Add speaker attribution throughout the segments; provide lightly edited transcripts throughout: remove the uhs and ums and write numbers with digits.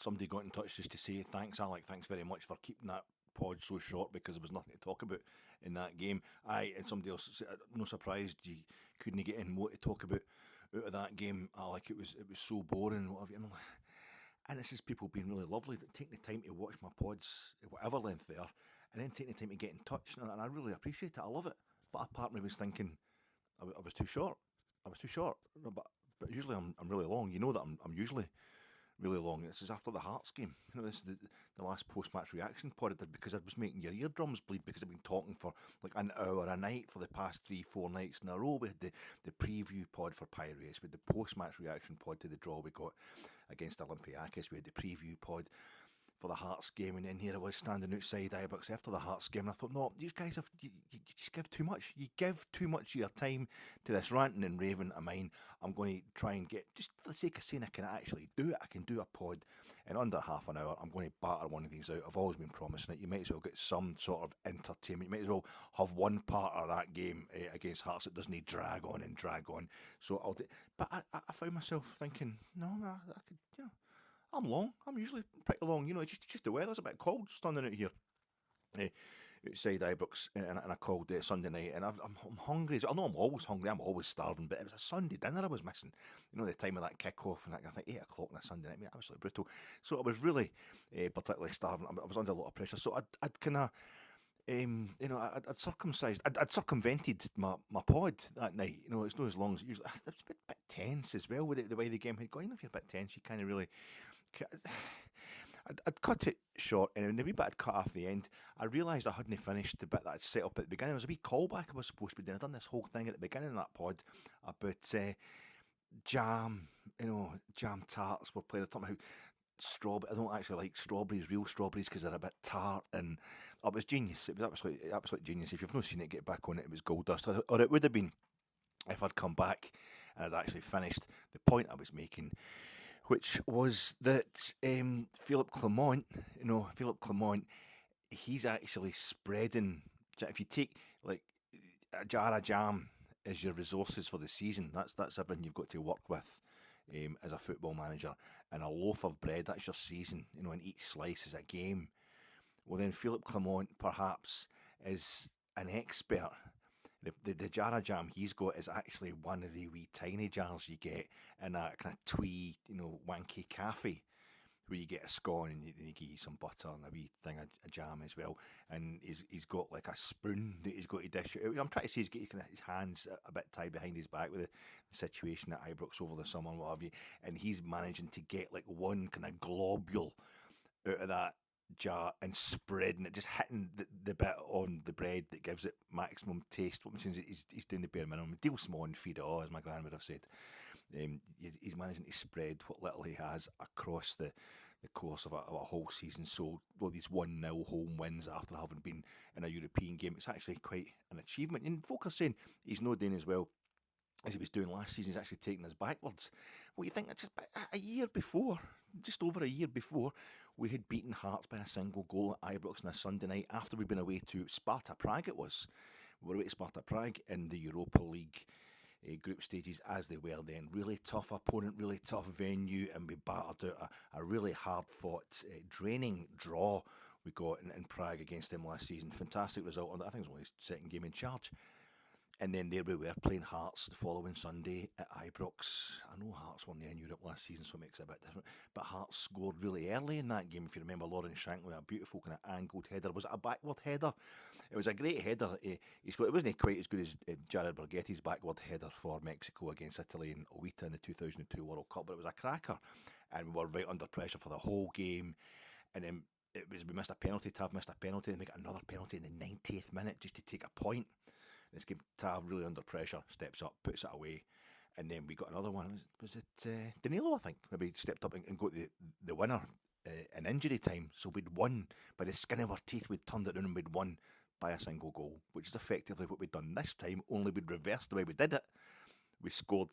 Speaker 1: somebody got in touch just to say, thanks, Alec, thanks very much for keeping that pod so short because there was nothing to talk about in that game. And somebody else said, no surprised you couldn't get in more to talk about out of that game, Alec. It was so boring, what have you. And this is people being really lovely, that take the time to watch my pods, whatever length they are, and then take the time to get in touch. And I really appreciate it. I love it. But a part of me was thinking, I was too short. I was too short. No, but usually I'm really long. You know that I'm usually really long. This is after the Hearts game. This is the last post-match reaction pod I did because I was making your eardrums bleed because I've been talking for like an hour a night for the past 3-4 nights in a row. We had the preview pod for Pirates, we had the post-match reaction pod to the draw we got against Olympiacos, we had the preview pod for the Hearts game, and then here I was standing outside Ibrox after the Hearts game, and I thought, no, these guys you just give too much. You give too much of your time to this ranting and raving of mine. I'm going to try and get, just for the sake of saying I can actually do it, I can do a pod in under half an hour. I'm going to batter one of these out. I've always been promising it. You might as well get some sort of entertainment. You might as well have one part of that game against Hearts that doesn't drag on and drag on. So I'll do, but I found myself thinking, no, I could, I'm long. I'm usually pretty long. It's just the weather's a bit cold standing out here outside Ibrox and I called Sunday night, and I'm hungry. I know I'm always hungry. I'm always starving, but it was a Sunday dinner I was missing. The time of that kick-off, and I think 8 o'clock on a Sunday night. Absolutely brutal. So I was really particularly starving. I was under a lot of pressure. So I'd kind of... I'd circumvented my pod that night. It's not as long as it usually. It was a bit tense as well with the way the game had gone. If you're a bit tense, you kind of really. I'd cut it short, and in the wee bit I'd cut off the end, I realised I hadn't finished the bit that I'd set up at the beginning. There was a wee callback I was supposed to be doing. I'd done this whole thing at the beginning of that pod about jam, jam tarts were playing. Talking about strawberry. I don't actually like real strawberries, because they're a bit tart, and it was genius. It was absolute genius. If you've not seen it, get back on it. It was gold dust, or it would have been if I'd come back and I'd actually finished the point I was making, which was that Philip Clement, he's actually spreading. If you take like a jar of jam as your resources for the season, that's everything you've got to work with. As a football manager, and a loaf of bread, that's your season, and each slice is a game. Well, then Philip Clement perhaps is an expert. The jar of jam he's got is actually one of the wee tiny jars you get in a kind of twee, wanky cafe, where you get a scone and they give you some butter and a wee thing of jam as well. And he's got like a spoon that he's got to dish it out. I'm trying to say he's got his hands a bit tied behind his back with the situation at Ibrox over the summer and what have you. And he's managing to get like one kind of globule out of that jar and spreading it, just hitting the bit on the bread that gives it maximum taste. What I'm saying is he's doing the bare minimum. Deal small and feed it all, as my gran would have said. He's managing to spread what little he has across the course of a whole season. So these 1-0 home wins after having been in a European game, it's actually quite an achievement. And folk are saying he's not doing as well as he was doing last season. He's actually taking us backwards. Well, you think that just a year before, just over a year before, we had beaten Hearts by a single goal at Ibrox on a Sunday night after we'd been away to Sparta Prague. We were away to Sparta Prague in the Europa League group stages, as they were then. Really tough opponent, really tough venue, and we battered out a really hard-fought, draining draw we got in Prague against them last season. Fantastic result. I think it was only his second game in charge. And then there we were playing Hearts the following Sunday at Ibrox. I know Hearts won in Europe last season, so it makes it a bit different. But Hearts scored really early in that game. If you remember, Lauren Shanklin with a beautiful kind of angled header. Was it a backward header? It was a great header. He scored. It wasn't quite as good as Jared Borghetti's backward header for Mexico against Italy and Owita in the 2002 World Cup, but it was a cracker. And we were right under pressure for the whole game. And then we missed a penalty. Tav missed a penalty, and we got another penalty in the 90th minute just to take a point. This game, Tav really under pressure, steps up, puts it away, and then we got another one. Was it Danilo? I think maybe stepped up and got the winner in injury time. So we'd won by the skin of our teeth. We'd turned it around and we'd won by a single goal, which is effectively what we'd done this time. Only we'd reversed the way we did it. We scored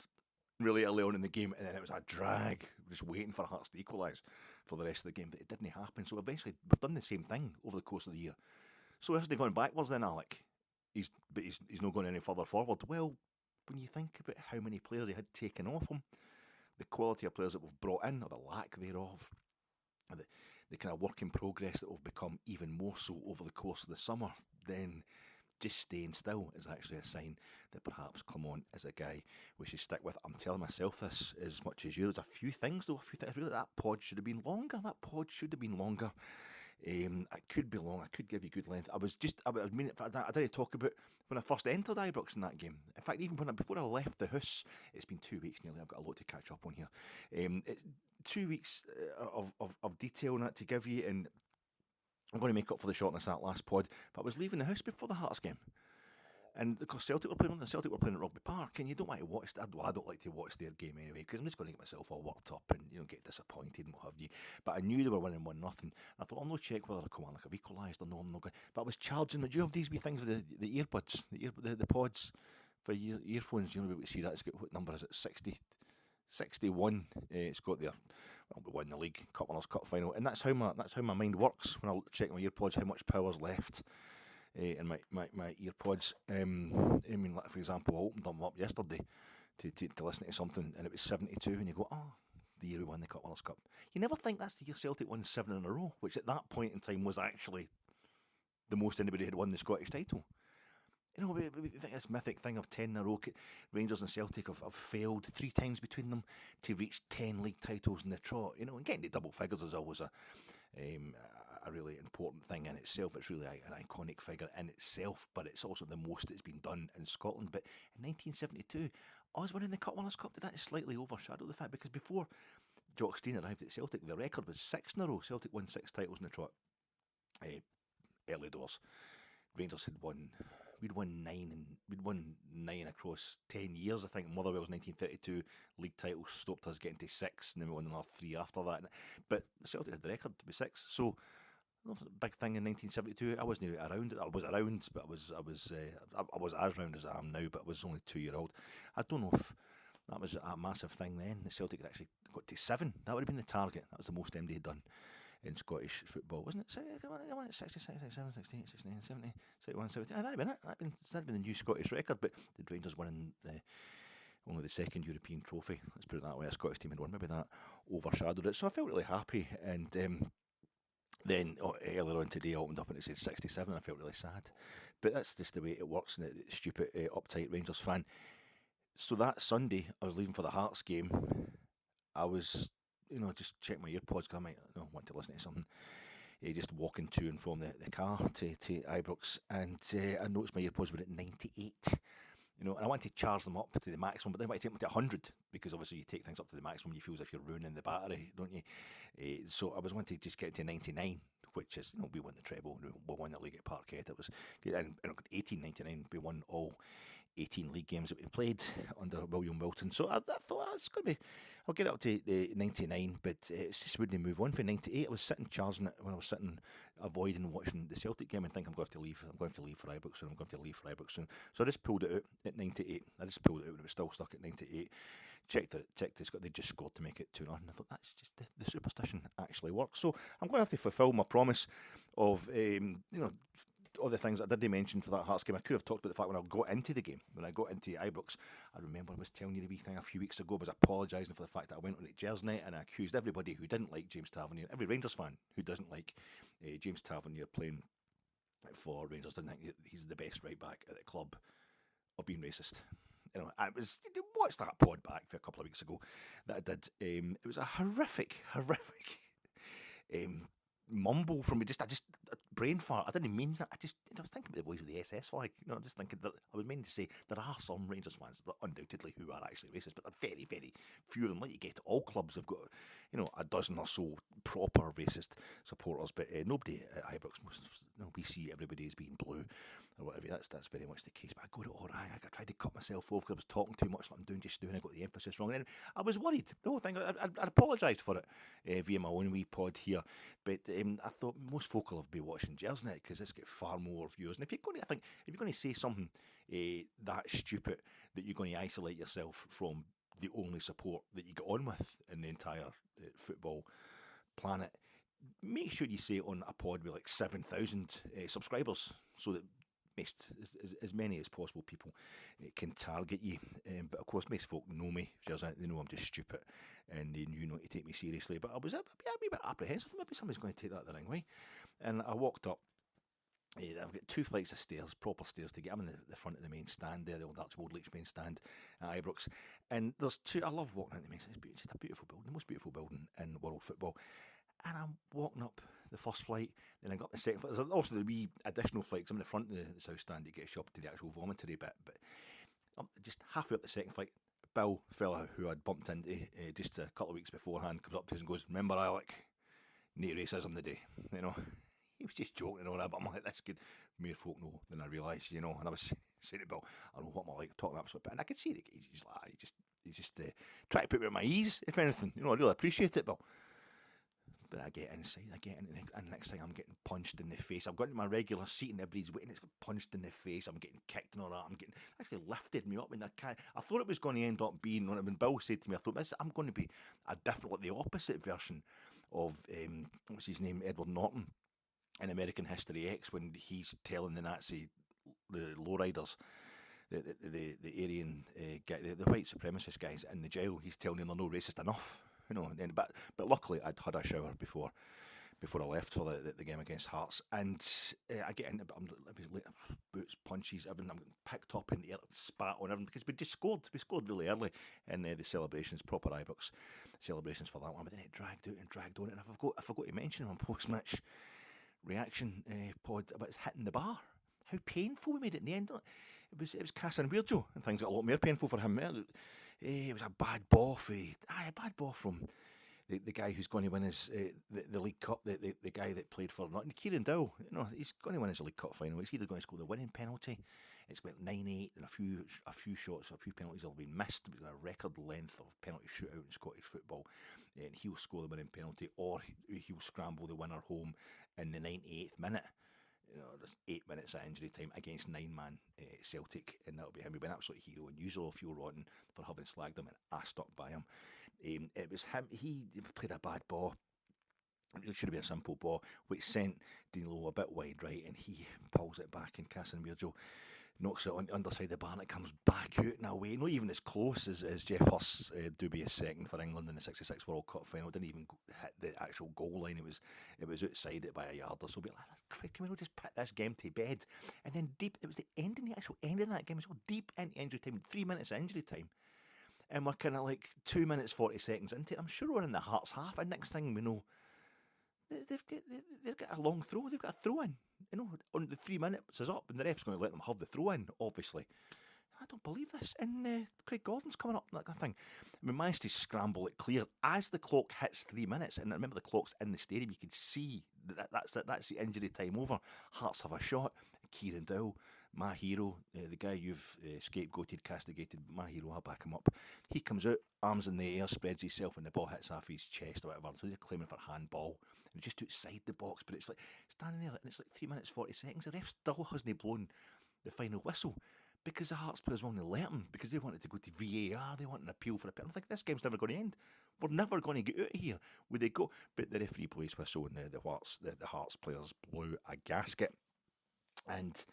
Speaker 1: really early on in the game, and then it was a drag, just waiting for Hearts to equalise for the rest of the game, but it didn't happen. So eventually we've done the same thing over the course of the year. So isn't he going backwards then, Alec? He's not going any further forward. Well, when you think about how many players he had taken off him, the quality of players that we've brought in, or the lack thereof, the kind of work in progress that will become even more so over the course of the summer, then just staying still is actually a sign that perhaps Clement is a guy we should stick with. I'm telling myself this as much as you. There's a few things though, really, that pod should have been longer. It could be long. I could give you good length. I didn't talk about when I first entered Ibrox in that game. In fact, even before I left the house, it's been 2 weeks nearly. I've got a lot to catch up on here. It's 2 weeks of detail on that to give you, and I'm going to make up for the shortness of that last pod. But I was leaving the house before the Hearts game. And because Celtic were playing at Rugby Park, and you don't want to watch that. Well, I don't like to watch their game anyway, because I'm just going to get myself all worked up and get disappointed and what have you. But I knew they were winning 1-0. I thought, I'll no check whether Kilmarnock have equalised or no. I'm not going. But I was charging. Do you have these wee things with the earbuds, the pods for your earphones? You'll be able to see that. It's got, what number is it? 61. It's got there. Well, we won the league, Winners' Cup final, and that's how my mind works when I check my earpods. How much power's left in my earpods. I mean, like, for example, I opened them up yesterday to listen to something, and it was 72, and you go, oh, the year we won the Winners' Cup. You never think that's the year Celtic won 7 in a row, which at that point in time was actually the most anybody had won the Scottish title. We think this mythic thing of 10 in a row. Rangers and Celtic have failed 3 times between them to reach 10 league titles in the trot. And getting to double figures is always a really important thing in itself. It's really an iconic figure in itself, but it's also the most that's been done in Scotland. But in 1972, us winning the Winners' Cup did that slightly overshadow the fact, because before Jock Stein arrived at Celtic, the record was 6 in a row. Celtic won 6 titles in the trot. Early doors. Rangers had won. We'd won 9 across 10 years, I think. Motherwell's 1932 league title stopped us getting to 6, and then we won another 3 after that. But Celtic had the record to be 6, so big thing in 1972. I wasn't around. I was around, but I was as round as I am now. But I was only 2-year-old. I don't know if that was a massive thing then. The Celtic had actually got to 7. That would have been the target. That was the most MD had done in Scottish football, wasn't it? 66, 67, 68, 69, 70, 71, 70. That'd been it. That'd been the new Scottish record. But the Rangers winning only the second European trophy, let's put it that way, a Scottish team had won. Maybe that overshadowed it. So I felt really happy. And then earlier on today, I opened up and it said 67, and I felt really sad. But that's just the way it works, and the stupid, uptight Rangers fan. So that Sunday, I was leaving for the Hearts game. I was just check my earpods, because I might want to listen to something. Just walking to and from the car to Ibrox, and I noticed my earpods were at 98. And I wanted to charge them up to the maximum, but then I wanted to take them to 100, because obviously you take things up to the maximum, you feel as if you're ruining the battery, don't you? So I was wanting to just get to 99, which is, we won the treble, we won the league at Parkhead. It was, and 1899, we won all 18 league games that we played under William Wilton. So I thought it's going to be, I'll get up to 99, but it's just wouldn't move on for 98. I was sitting charging it when I was sitting avoiding watching the Celtic game and think I'm going to have to leave for Ibrox soon. So I just pulled it out at 98. I just pulled it out when it was still stuck at 98. Checked they just scored to make it 2-0. I thought that's just the superstition actually works. So I'm going to have to fulfil my promise of all the things I did mention for that Hearts game. I could have talked about the fact when I got into the game, when I got into Ibrox, I remember I was telling you the wee thing a few weeks ago. I was apologising for the fact that I went on at Jersey and I accused everybody who didn't like James Tavernier, every Rangers fan who doesn't like James Tavernier playing for Rangers, doesn't think he's the best right back at the club, of being racist. I watched that pod back for a couple of weeks ago that I did. It was a horrific mumble from me. I just brain fart. I didn't mean that. I was thinking about the boys with the SS flag. I'm just thinking that I was meaning to say there are some Rangers fans that undoubtedly who are actually racist, but they're very, very few of them. Like you get, all clubs have got a dozen or so proper racist supporters, but nobody at Ibrox. We see everybody as being blue or whatever. That's very much the case. But I got it all right. I tried to cut myself off because I was talking too much. Like I'm doing just now, and I got the emphasis wrong. And I was worried. The whole thing. I apologised for it via my own wee pod here, but I thought most folk will be watching Jersnet because it's got far more viewers. And if you're going to say something that stupid, that you're going to isolate yourself from the only support that you get on with in the entire football planet, make sure you say it on a pod with like 7,000 subscribers, so that as many as possible people can target you. But of course, most folk know me. They know I'm just stupid, and they knew not to take me seriously. But I was a wee bit apprehensive. Maybe somebody's going to take that the wrong way. And I walked up. I've got 2 flights of stairs, proper stairs to get. I'm in the front of the main stand there, the old Archibald Leach main stand at Ibrox. And there's 2. I love walking into the main stand. It's just a beautiful building, the most beautiful building in world football. And I'm walking up the first flight, then I got the second flight. There's also the wee additional flight, 'cause I'm in the front of the south stand to get a up to the actual vomitory bit. But just halfway up the second flight, Bill, fella who I'd bumped into just a couple of weeks beforehand, comes up to us and goes, "Remember, Alec, no racism today." You know, he was just joking and all that, but I'm like, this could more folk know than I realised, you know. And I was saying to Bill, I don't know what I'm like talking absolute bit, and I could see he's just trying to put me at my ease, if anything. You know, I really appreciate it, Bill. But I get inside, and next thing I'm getting punched in the face. I've got into my regular seat and everybody's waiting, it's got punched in the face, I'm getting kicked and all that, I'm getting, actually lifted me up, and I thought it was going to end up being, when Bill said to me, I thought, I'm going to be the opposite version of, what's his name, Edward Norton, in American History X, when he's telling the lowriders, the Aryan, the white supremacist guys in the jail, he's telling them they're no racist enough. You know, but luckily I'd had a shower before I left for the game against Hearts, and I get into boots, punches, everything. I'm getting picked up in the air, spat on everything, because we scored really early in the celebrations, proper Ibrox celebrations for that one. But then it dragged on, and I forgot to mention on post-match reaction pod about us hitting the bar. How painful we made it in the end. It was Cassin Weirjo, and things got a lot more painful for him. It was a bad ball from the guy who's going to win his the League Cup, the guy that played for Nottingham, Kieran Dow. You know, he's going to win his League Cup final. He's either going to score the winning penalty. It's went 9-8, and a few shots, a few penalties have been missed. It was a record length of penalty shootout in Scottish football, and he'll score the winning penalty, or he'll scramble the winner home in the 98th minute. You know, there's 8 minutes of injury time against 9-man Celtic, and that'll be him. He'll be an absolute hero, and usually feel rotten for having slagged him, and I stuck by him. It was him. He played a bad ball. It should have been a simple ball, which sent Danilo a bit wide right, and he pulls it back, and Cassin Weirjo knocks it on the underside of the bar, and it comes back out in a way, not even as close as Jeff Hurst's dubious second for England in the '66 World Cup final. It didn't even hit the actual goal line. It was outside it by a yard or so. But like, can we not just put this game to bed? And then it was the actual end of that game. It was all deep into injury time, 3 minutes of injury time. And we're kind of like 2 minutes, 40 seconds into it. I'm sure we're in the Hearts half, and next thing we know, they've got a long throw. They've got a throw in. You know, on the 3 minutes is up, and the ref's going to let them have the throw in, obviously. I don't believe this. And Craig Gordon's coming up, that kind of thing. We managed to scramble it clear as the clock hits 3 minutes. And remember, the clock's in the stadium. You can see that's the injury time over. Hearts have a shot. Kieran Dow, my hero, the guy you've scapegoated, castigated, my hero, I'll back him up. He comes out, arms in the air, spreads himself, and the ball hits off his chest or whatever. So they're claiming for handball. And just outside the box, but it's like standing there, and it's like 3 minutes, 40 seconds. The ref still hasn't blown the final whistle, because the Hearts players won't let them, because they wanted to go to VAR, they want an appeal for a penalty. I think this game's never going to end. We're never going to get out of here. Where they go? But the referee plays whistle, and the Hearts players blew a gasket, and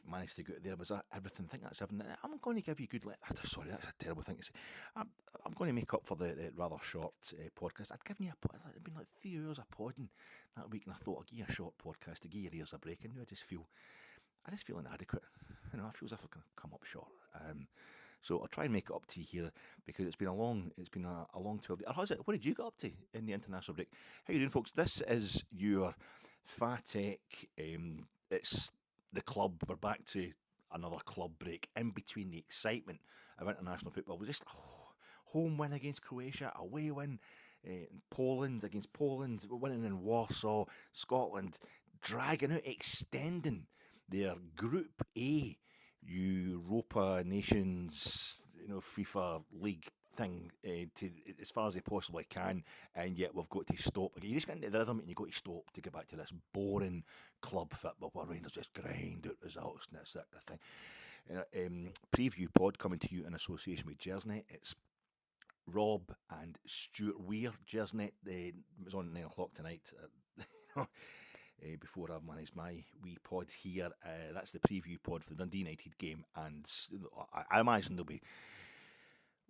Speaker 1: managed to get out there. Was that everything? I think that's everything. I'm going to give you good. Sorry, that's a terrible thing to say. I'm going to make up for the rather short podcast. I'd given you it'd been like 3 hours of podding that week, and I thought I'd give you a short podcast to give your ears a break. And now I just feel inadequate. You know, I feel as if I can come up short. So I'll try and make it up to you here, because it's been a long 12 days. What did you get up to in the international break? How you doing, folks? This is your Fatec. It's the club. We're back to another club break in between the excitement of international football. We just home win against Croatia, away win Poland against Poland, winning in Warsaw, Scotland, dragging out, extending their Group A Europa Nations, FIFA League thing to as far as they possibly can, and yet we've got to stop. You just get into the rhythm and you got to stop to get back to this boring club football where Rangers just grind out results, and that's that kind of thing. Preview pod coming to you in association with Jersnet. It's Rob and Stuart Weir. Jersnet was on 9 o'clock tonight. Before I've managed my wee pod here. That's the preview pod for the Dundee United game, and I imagine there'll be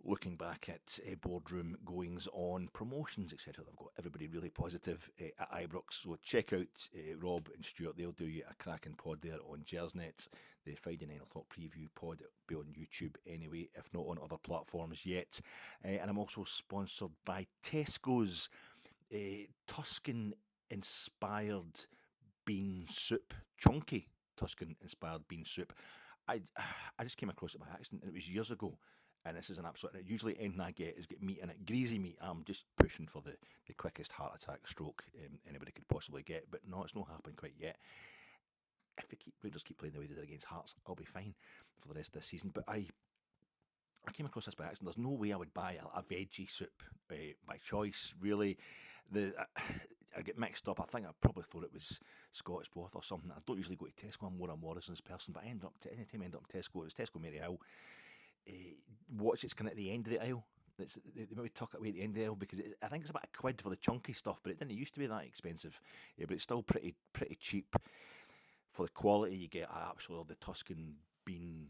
Speaker 1: looking back at boardroom goings on, promotions, etc. They've got everybody really positive at Ibrox. So check out Rob and Stuart. They'll do you a cracking pod there on Gersnet. The Friday 9 o'clock preview pod will be on YouTube anyway, if not on other platforms yet. And I'm also sponsored by Tesco's Tuscan inspired bean soup. Chunky Tuscan inspired bean soup. I just came across it by accident, and it was years ago. And this is an absolute. Usually, anything I get is get meat in it, greasy meat. I'm just pushing for the quickest heart attack stroke anybody could possibly get. But no, it's not happened quite yet. If Rangers keep playing the way they did against Hearts, I'll be fine for the rest of this season. But I came across this by accident. There's no way I would buy a veggie soup by choice, really. I get mixed up. I think I probably thought it was Scottish Broth or something. I don't usually go to Tesco. I'm more a Morrison's person, but anytime I end up in Tesco, it was Tesco Mary Hill. Watch it's kind of at the end of the aisle. They maybe tuck it away at the end of the aisle because I think it's about £1 for the chunky stuff, but it didn't used to be that expensive. But it's still pretty cheap for the quality you get. I absolutely love the Tuscan bean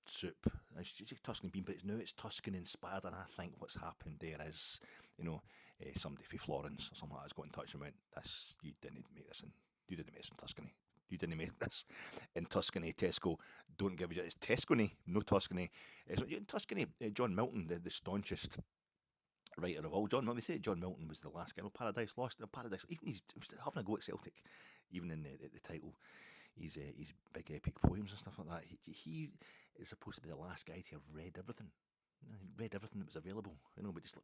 Speaker 1: soup. It's just Tuscan bean, but it's Tuscan inspired, and I think what's happened there is, somebody from Florence or something like that's got in touch and went, "This you didn't make this you didn't make this in Tuscany. You didn't make this in Tuscany. Tesco don't give you it's Tuscany, no Tuscany. So in Tuscany, John Milton, the staunchest writer of all. They say John Milton was the last guy. No, Paradise Lost. No, Paradise. Even he's having a go at Celtic, even in the title. His big epic poems and stuff like that. He is supposed to be the last guy to have read everything. He read everything that was available. But just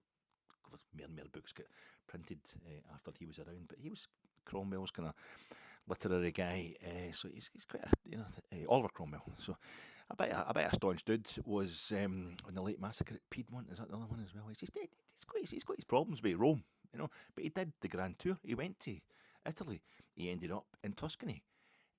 Speaker 1: more and more books get printed after he was around. But he was Cromwell's kind of literary guy, so he's quite Oliver Cromwell. So I bet a staunch dude was on the late massacre at Piedmont. Is that the other one as well? He's got his problems with Rome, but he did the grand tour. He went to Italy. He ended up in Tuscany,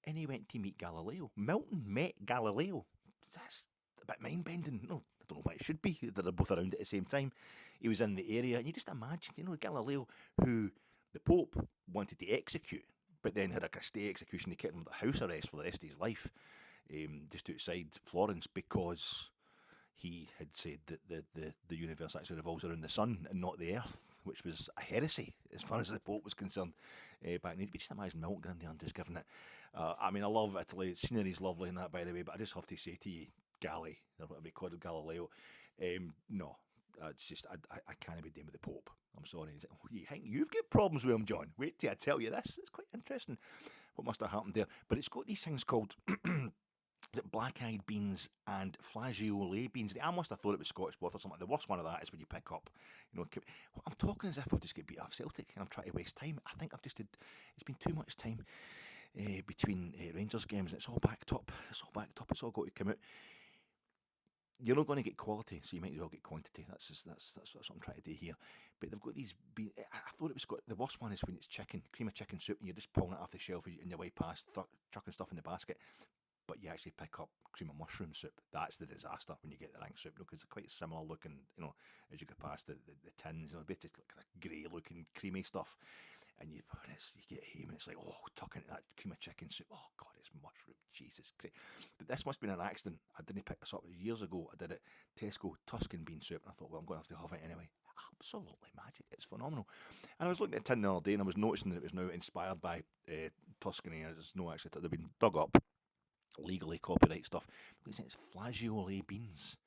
Speaker 1: and he went to meet Galileo. Milton met Galileo. That's a bit mind bending. No, I don't know why it should be. They're both around at the same time. He was in the area, and you just imagine, Galileo, who the Pope wanted to execute, but then had a stay execution. They kept him under house arrest for the rest of his life, just outside Florence, because he had said that the universe actually revolves around the sun and not the earth, which was a heresy as far as the Pope was concerned back then. But just imagine Milton going there and just giving it. I love Italy. Scenery's lovely and that, by the way, but I just have to say to you, Gally, or whatever you call it, Galileo, no. It's just, I can't be dealing with the Pope. I'm sorry. You think you've got problems with him, John? Wait till I tell you this. It's quite interesting what must have happened there. But it's got these things called black-eyed beans and flageolet beans. I must have thought it was Scottish Broth or something. The worst one of that is when you pick up, I'm talking as if I've just got beat off Celtic and I'm trying to waste time. I think it's been too much time between Rangers games, and it's all backed up. It's all got to come out. You're not going to get quality, so you might as well get quantity. That's what I'm trying to do here. But they've got these. I thought it was the worst one is when it's cream of chicken soup, and you're just pulling it off the shelf in your way past, chucking stuff in the basket. But you actually pick up cream of mushroom soup. That's the disaster when you get the rank soup, because they're quite similar looking. As you go past the tins, bit just like grey looking creamy stuff. And you get home and it's like, tuck into that cream of chicken soup. Oh, God, it's mushroom. Jesus Christ. But this must have been an accident. I didn't pick this up. It was years ago. I did it. Tesco Tuscan bean soup. And I thought, well, I'm going to have it anyway. Absolutely magic. It's phenomenal. And I was looking at the tin the other day and I was noticing that it was now inspired by Tuscany. There's no actually, they've been dug up. Legally copyright stuff. It's flageolet beans.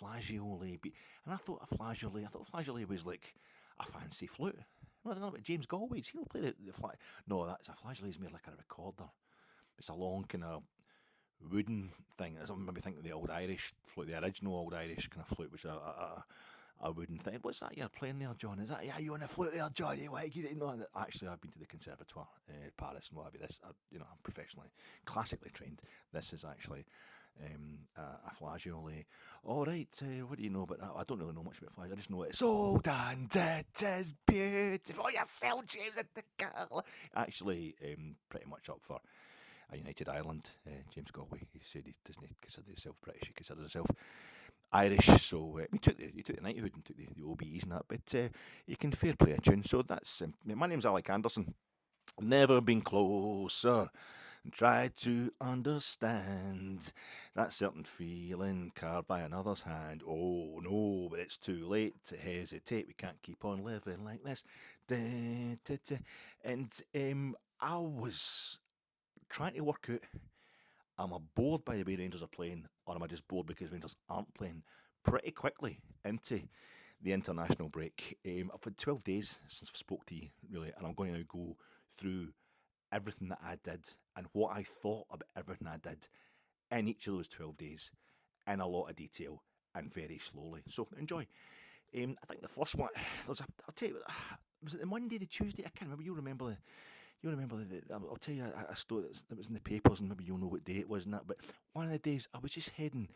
Speaker 1: Flageolet beans. And I thought flageolet was like a fancy flute. No, they're not about James Galway. He don't play the flag. No, that's a flageolet is made like a recorder. It's a long kind of wooden thing. I maybe think of the old Irish flute, the original old Irish kind of flute, which is a wooden thing. What's that you're playing there, John? Is that you on the flute there, John? Actually, I've been to the Conservatoire, Paris, and what have you. This, I'm professionally, classically trained. This is actually a flageolet. All right, what do you know about that? I don't really know much about flageolet. I just know it's old and it is beautiful. Yourself, James, at the girl. Actually, pretty much up for a United Ireland. James Galway. He said he doesn't consider himself British. He considers himself Irish. So he took the knighthood and took the OBEs and that. But he can fair play a tune. So that's my name's Alec Anderson. Never been closer and try to understand that certain feeling carved by another's hand. Oh no, but it's too late to hesitate. We can't keep on living like this. Da, da, da. And I was trying to work out, am I bored by the way Rangers are playing, or am I just bored because Rangers aren't playing? Pretty quickly into the international break. I've had 12 days since I spoke to you, really, and I'm going to now go through everything that I did and what I thought about everything I did in each of those 12 days in a lot of detail and very slowly. So enjoy. I think the first one, I'll tell you, was it the Monday, the Tuesday? I can't remember. I'll tell you a story that was in the papers, and maybe you'll know what day it was and that. But one of the days I was just heading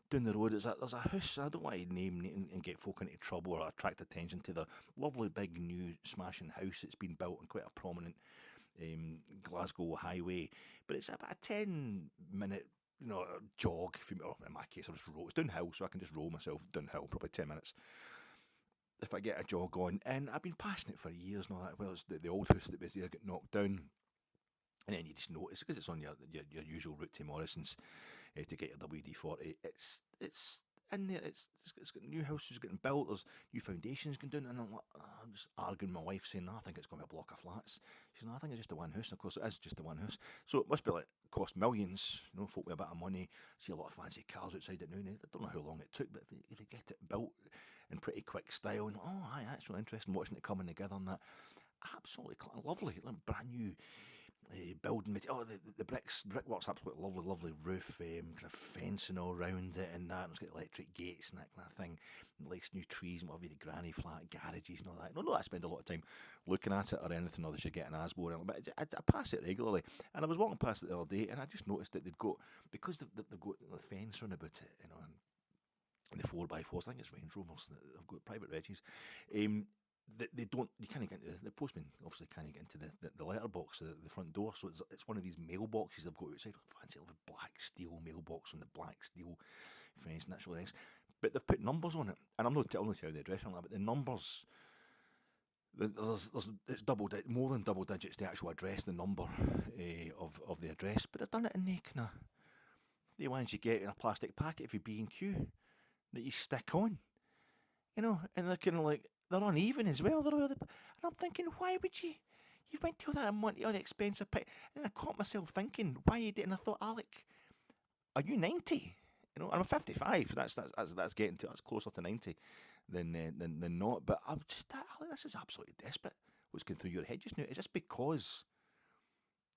Speaker 1: down the road. There's a house. I don't want to name it and get folk into trouble or attract attention to the lovely big new smashing house that's been built on quite a prominent Glasgow highway. But it's about a 10-minute jog. Or in my case, I just roll. It's downhill, so I can just roll myself downhill, probably 10 minutes if I get a jog on. And I've been passing it for years now. Well, it's the old house that was there got knocked down. And then you just notice, because it's on your usual route to Morrison's to get your WD-40. It's in there. It's got new houses getting built. There's new foundations going down, and I'm just arguing with my wife, saying, "No, I think it's going to be a block of flats." She said, "No, I think it's just the one house." And of course, it is just the one house. So it must be like cost millions. Folk with a bit of money. See a lot of fancy cars outside it now. I don't know how long it took, but if you get it built in pretty quick style, and hi, that's really interesting watching it coming together and that. Absolutely lovely, like brand new building material. The brickwork's absolutely lovely, lovely roof, kind of fencing all around it and that. And it's got electric gates and that kind of thing. Nice new trees and whatever, the granny flat, garages and all that. No, I spend a lot of time looking at it or anything, or they should get an ASBO or anything. But I pass it regularly. And I was walking past it the other day, and I just noticed that they've got, because they've got the fence around about it, and the 4x4s, I think it's Range Rovers, they've got private regies. They don't, you can't get into the postman obviously can't get into the letterbox, the front door, so it's one of these mailboxes they've got outside. Fancy little black steel mailbox on the black steel fence, and that's really nice. But they've put numbers on it, and I'm not telling you the address on that, but the numbers, it's more than double digits, the actual address, the number of the address. But they've done it in the kind of the ones you get in a plastic packet for B&Q that you stick on, and they're kind of like, they're uneven as well. And I'm thinking, why would you? You've went to all that money, all the expensive pick. And I caught myself thinking, why you did? And I thought, Alec, are you 90? I'm 55. That's getting to, that's closer to 90 than not. But I'm just, Alec, this is absolutely desperate. What's going through your head just now? Is this because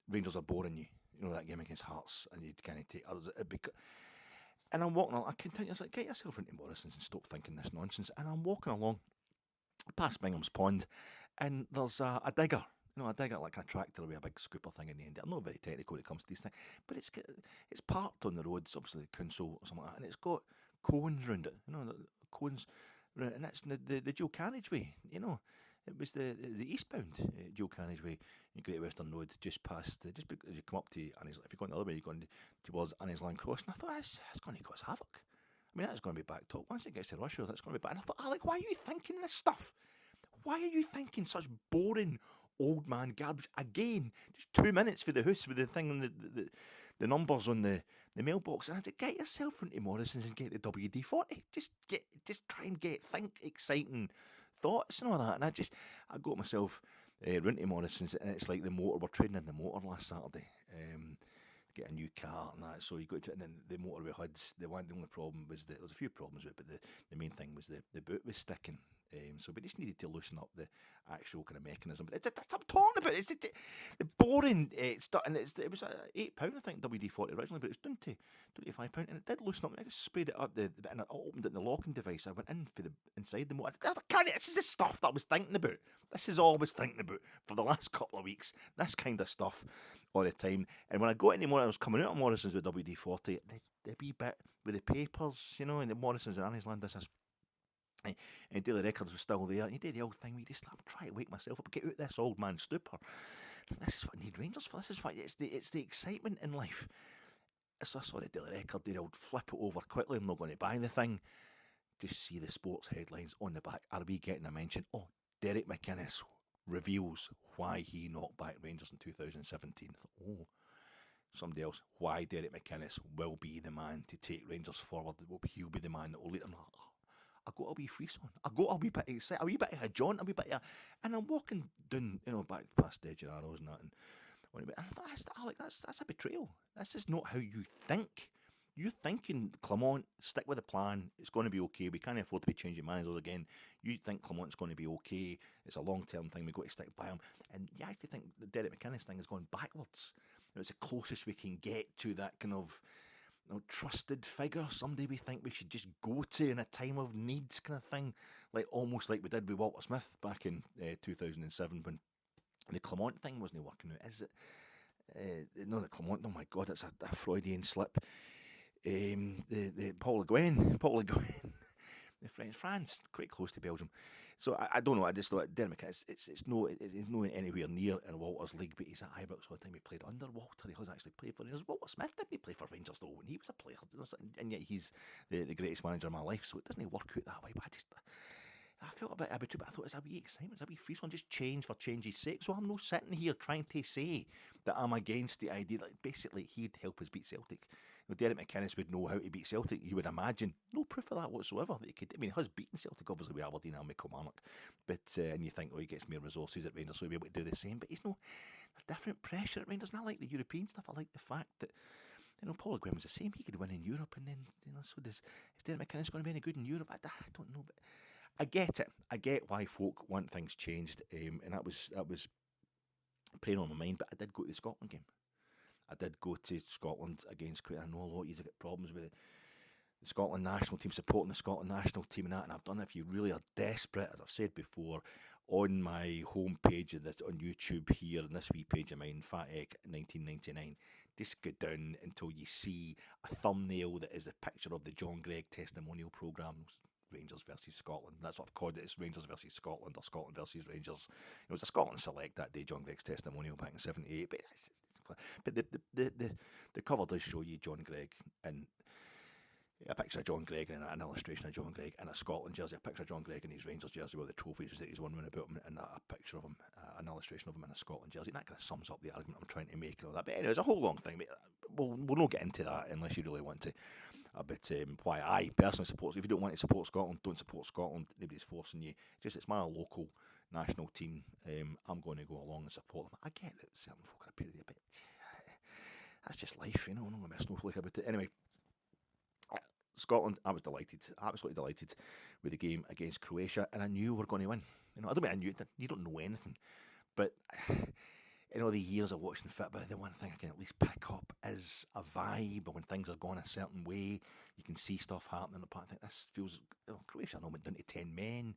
Speaker 1: Rangers are boring you? That game against Hearts, and you kind of take. Or is it because? And I'm walking along. I continue. I was like, get yourself into Morrison's and stop thinking this nonsense. And I'm walking along past Bingham's Pond, and there's a digger, a digger like a tractor with a big scooper thing in the end. I'm not very technical when it comes to these things, but it's parked on the road. It's obviously the council or something like that, and it's got cones round it. The cones, and that's the dual carriageway. It was the eastbound dual carriageway in Great Western Road, just past, just as you come up to Annie's. If you're going the other way, you're going towards Annie's Land Cross, and I thought that's going to cause havoc. I mean, that's going to be backed up. Once it gets to Russia, that's going to be back. And I thought, Alec, why are you thinking this stuff? Why are you thinking such boring old man garbage? Again, just 2 minutes for the house with the thing and the numbers on the mailbox. And I had to get yourself into Morrison's and get the WD-40. Just try and think exciting thoughts and all that. And I got myself round to Morrison's, and it's like we're trading in the motor last Saturday. Get a new car and that, so you got to, and then the motor we had, the only problem was that there was a few problems with it, but the main thing was the boot was sticking. So we just needed to loosen up the actual kind of mechanism. But that's what I'm talking about. It's the boring stuff, and it was £8, I think, WD-40 originally, but it's down to £25, and it did loosen up. And I just sprayed it up and I opened it in the locking device. I went in for the inside the motor. This is the stuff that I was thinking about. This is all I was thinking about for the last couple of weeks. This kind of stuff all the time. And when I got any more, I was coming out of Morrison's with WD-40. The wee bit with the papers, and the Morrison's and Annie's Land, this is. And Daily Records was still there, and you did the old thing. I'm trying to wake myself up, get out this old man stupor. This is what I need Rangers for. This is what it's the excitement in life. So I saw the Daily Record. I'll flip it over quickly. I'm not going to buy the thing. Just see the sports headlines on the back. Are we getting a mention? Oh, Derek McInnes reveals why he knocked back Rangers in 2017. I thought, oh. somebody else. Why Derek McInnes will be the man to take Rangers forward. He'll be the man that will lead them. I got a wee freeze on. I got a wee bit excited, a wee bit of a jaunt, a wee bit of, and I'm walking down, back past the Arrows and that, and I thought, Alec, that's a betrayal. This is not how you think. You're thinking, Clement, stick with the plan. It's going to be okay. We can't afford to be changing managers again. You think Clement's going to be okay. It's a long-term thing. We've got to stick by him. And you actually think the Derek McInnes thing is going backwards. It's the closest we can get to that kind of trusted figure. Somebody we think we should just go to in a time of need kind of thing. Almost like we did with Walter Smith back in 2007 when the Clement thing wasn't working out. Is it? No, the Clement, oh my God, it's a Freudian slip. The Paul Le Guen, the French France, quite close to Belgium. So I don't know. I just thought Derek McInnes, it's no anywhere near in Walter's league, but he's at Ibrox all the time. He played under Walter. He has actually played for Rangers. Walter Smith didn't play for Rangers though when he was a player, and yet he's the greatest manager of my life. So it doesn't work out that way. But I felt a bit arbitrary, but I thought it's a wee excitement, it's a wee free one, just change for change's sake. So I'm not sitting here trying to say that I'm against the idea that basically he'd help us beat Celtic. Derek McInnes would know how to beat Celtic, you would imagine. No proof of that whatsoever. That he could. I mean, he has beaten Celtic, obviously, with Aberdeen and with Kilmarnock. But, and you think, he gets more resources at Rangers, so he'll be able to do the same. But he's no different pressure at Rangers. Not like the European stuff. I like the fact that, Paul Le Guen was the same. He could win in Europe, and then, so is Derek McInnes going to be any good in Europe? I don't know, but I get it. I get why folk want things changed, and that was preying on my mind. But I did go to the Scotland game. I did go to Scotland against Croatia. I know a lot of you have got problems with the Scotland national team, supporting the Scotland national team and that, and I've done it. If you really are desperate, as I've said before, on my homepage on YouTube here, on this wee page of mine, Fat Egg 1999, just go down until you see a thumbnail that is a picture of the John Gregg testimonial programme. Rangers versus Scotland. That's what I've called it. It's Rangers versus Scotland, or Scotland versus Rangers. It was a Scotland select that day, John Gregg's testimonial back in '78. But the cover does show you John Gregg and a picture of John Gregg and an illustration of John Gregg in a Scotland jersey, a picture of John Gregg in his Rangers jersey with the trophies that he's won about him, and a picture of him, an illustration of him in a Scotland jersey. And that kind of sums up the argument I'm trying to make and all that. But anyway, it's a whole long thing. But we'll not get into that unless you really want to. But why I personally support. If you don't want to support Scotland, don't support Scotland. Nobody's forcing you. It's my local national team. I'm going to go along and support them. I get that certain folk are a bit. That's just life, I'm not going to be a snowflake about it. Anyway, Scotland, I was delighted, absolutely delighted with the game against Croatia, and I knew we were going to win. I don't mean I knew it. You don't know anything, but in all the years of watching football, the one thing I can at least pick up is a vibe. When things are going a certain way, you can see stuff happening. I think this feels, Croatia, I know, went down to 10 men,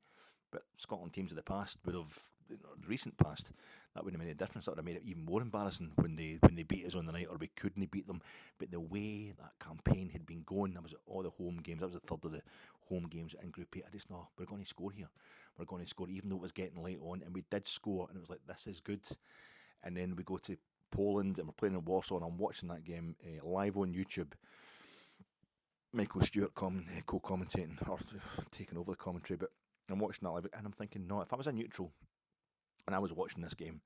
Speaker 1: but Scotland teams of the past would have, the recent past, that wouldn't have made a difference. That would have made it even more embarrassing when they beat us on the night, or we couldn't beat them. But the way that campaign had been going, that was at all the home games. That was the third of the home games in Group 8. I just know we're going to score here. We're going to score, even though it was getting late on, and we did score, and it was like, this is good. And then we go to Poland, and we're playing in Warsaw, and I'm watching that game live on YouTube. Michael Stewart co-commentating, or taking over the commentary, but I'm watching that live, and I'm thinking, no, if I was a neutral and I was watching this game,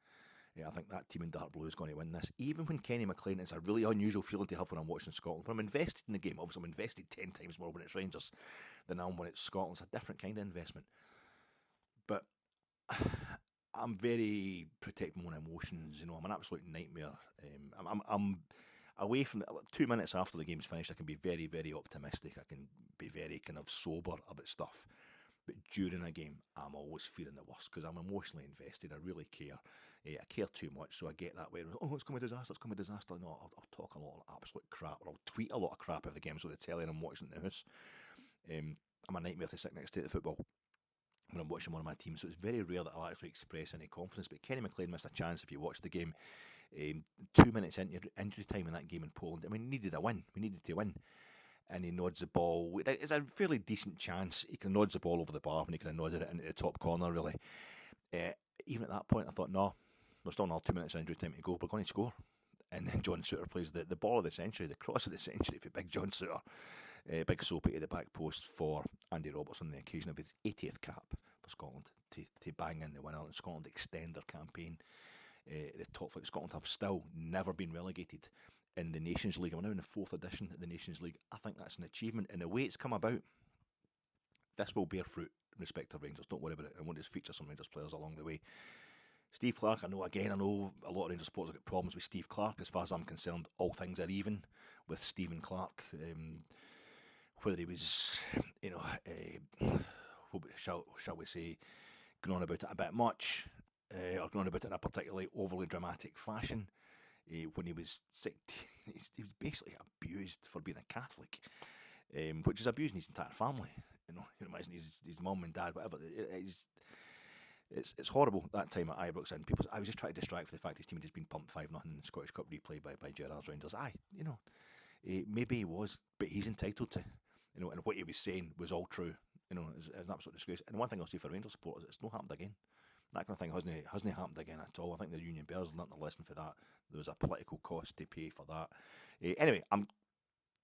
Speaker 1: I think that team in dark blue is going to win this. Even when Kenny McLean, it's a really unusual feeling to have when I'm watching Scotland. When I'm invested in the game, obviously I'm invested 10 times more when it's Rangers than I am when it's Scotland. It's a different kind of investment. But I'm very protecting my own emotions. I'm an absolute nightmare. I'm away from 2 minutes after the game's finished. I can be very, very optimistic. I can be very kind of sober about stuff. But during a game, I'm always fearing the worst because I'm emotionally invested. I really care. I care too much, so I get that way. Oh, it's coming disaster. It's coming disaster. No, I'll talk a lot of absolute crap, or I'll tweet a lot of crap if the game's on the telly and I'm watching the house. I'm a nightmare to sit next to the football when I'm watching one of my teams, so it's very rare that I'll actually express any confidence. But Kenny McLean missed a chance if you watch the game. 2 minutes into injury time in that game in Poland, we needed a win. We needed to win. And he nods the ball. It's a fairly decent chance. He can nod the ball over the bar, and he can nod it into the top corner, really. Even at that point, I thought, no, there's still another 2 minutes injury time to go. We're going to score. And then John Souttar plays the ball of the century, the cross of the century for big John Souttar. Big soapy to the back post for Andy Robertson on the occasion of his 80th cap for Scotland to bang in the winner, and Scotland extend their campaign. The top flight. Scotland have still never been relegated in the Nations League. We're now in the 4th edition of the Nations League. I think that's an achievement. And the way it's come about, this will bear fruit in respect to Rangers. Don't worry about it. I want to feature some Rangers players along the way. Steve Clarke, I know a lot of Rangers supporters have got problems with Steve Clarke. As far as I'm concerned, all things are even with Stephen Clarke. Whether he was, shall we say, going on about it a bit much, or going on about it in a particularly overly dramatic fashion. When he was sick, he was basically abused for being a Catholic, which is abusing his entire family. You imagine his mum and dad, whatever. It's horrible that time at Ibrox, and I was just trying to distract for the fact his team had just been pumped 5-0 in the Scottish Cup replay by Gerrard's Rangers. Maybe he was, but he's entitled to, and what he was saying was all true. It's an absolute disgrace. And one thing I'll say for Rangers supporters, it's not happened again. That kind of thing hasn't happened again at all. I think the Union Bears learnt the lesson for that. There was a political cost to pay for that. Anyway,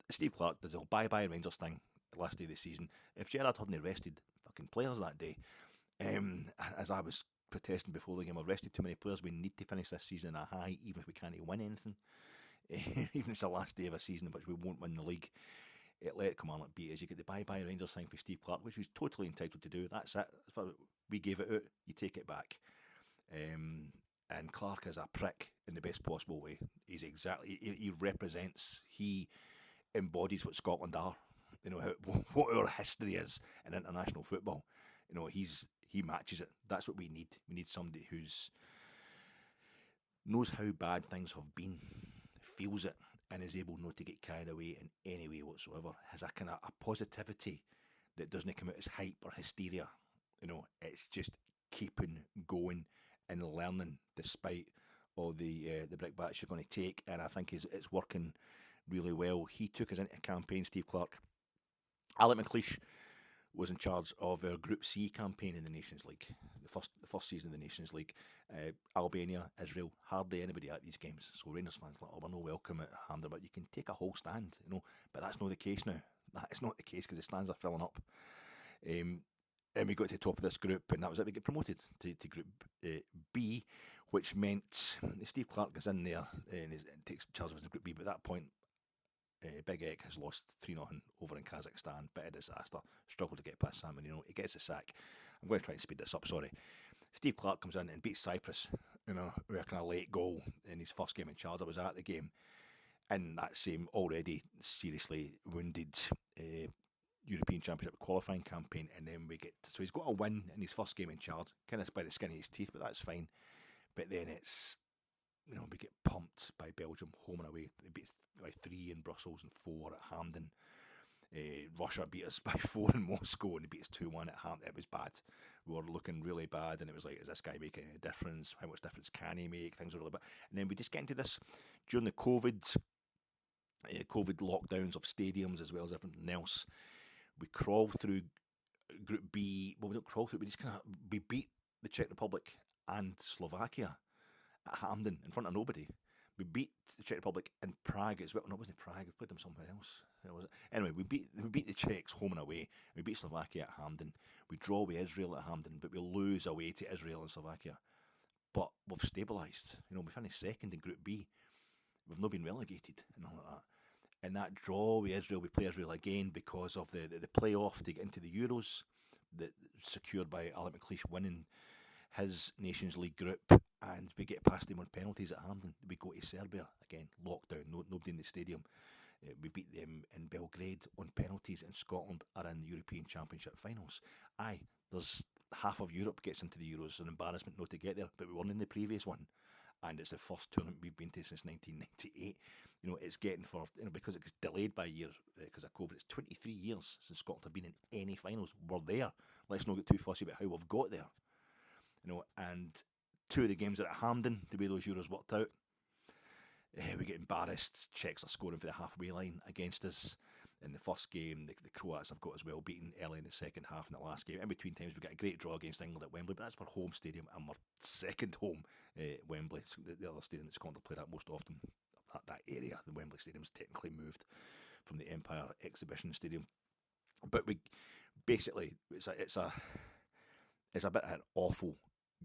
Speaker 1: Steve Clarke does the whole bye-bye Rangers thing the last day of the season. If Gerrard hadn't arrested fucking players that day, as I was protesting before the game, I've arrested too many players. We need to finish this season a high, even if we can't win anything. Even if it's the last day of a season in which we won't win the league. Let it come on, be as you get the bye-bye Rangers thing for Steve Clarke, which he's totally entitled to do. That's it. We gave it out, you take it back. And Clarke is a prick in the best possible way. He represents, he embodies what Scotland are. What our history is in international football. He matches it. That's what we need. We need somebody who's knows how bad things have been, feels it, and is able not to get carried away in any way whatsoever. Has a kind of a positivity that doesn't come out as hype or hysteria. It's just keeping going and learning despite all the brickbats you're going to take. And I think it's working really well. He took us into a campaign, Steve Clarke. Alec McLeish was in charge of our Group C campaign in the Nations League, the first season of the Nations League. Albania, Israel, hardly anybody at these games. So Rangers fans like, we're no welcome at Hampden, but you can take a whole stand, But that's not the case now. That is not the case because the stands are filling up. And we got to the top of this group, and that was it. We get promoted to Group B, which meant Steve Clarke goes in there and takes charge of Group B. But at that point, Big Ek has lost 3-0 over in Kazakhstan. Bit of disaster. Struggled to get past San Marino. He gets a sack. I'm going to try and speed this up, sorry. Steve Clarke comes in and beats Cyprus, with a kind of late goal in his first game in charge. I was at the game. And that same already seriously wounded European Championship qualifying campaign. And then so he's got a win in his first game in charge, kind of by the skin of his teeth, but that's fine. But then it's, we get pumped by Belgium home and away. They beat us by 3 in Brussels and 4 at Hampden. Russia beat us by 4 in Moscow and they beat us 2-1 at Hampden. It was bad. We were looking really bad, and it was like, is this guy making any difference? How much difference can he make? Things were really bad. And then we just get into this during the COVID lockdowns of stadiums as well as everything else. We crawl through Group B. Well, we don't crawl through. We beat the Czech Republic and Slovakia at Hampden in front of nobody. We beat the Czech Republic in Prague as well. No, it wasn't Prague. We played them somewhere else. Anyway, we beat the Czechs home and away. We beat Slovakia at Hampden. We draw with Israel at Hampden, but we lose away to Israel and Slovakia. But we've stabilised. We finished second in Group B. We've not been relegated and all like that. And that draw with Israel, we play Israel again because of the playoff to get into the Euros, that secured by Alec McLeish winning his Nations League group, and we get past them on penalties at Hampden. We go to Serbia again, lockdown, nobody in the stadium. We beat them in Belgrade on penalties, and Scotland are in the European Championship finals. There's half of Europe gets into the Euros. It's an embarrassment not to get there, but we weren't in the previous one. And it's the first tournament we've been to since 1998. It's getting because it gets delayed by a year because of COVID. It's 23 years since Scotland have been in any finals. We're there. Let's not get too fussy about how we've got there. And 2 of the games are at Hampden, the way those Euros worked out. We get embarrassed. Czechs are scoring for the halfway line against us. In the first game, the Croats have got us well beaten early in the second half in the last game. In between times, we got a great draw against England at Wembley, but that's our home stadium and our second home, Wembley. So the other stadium that Scotland play at most often, that area, the Wembley Stadium's technically moved from the Empire Exhibition Stadium. But we basically, it's a bit of an awful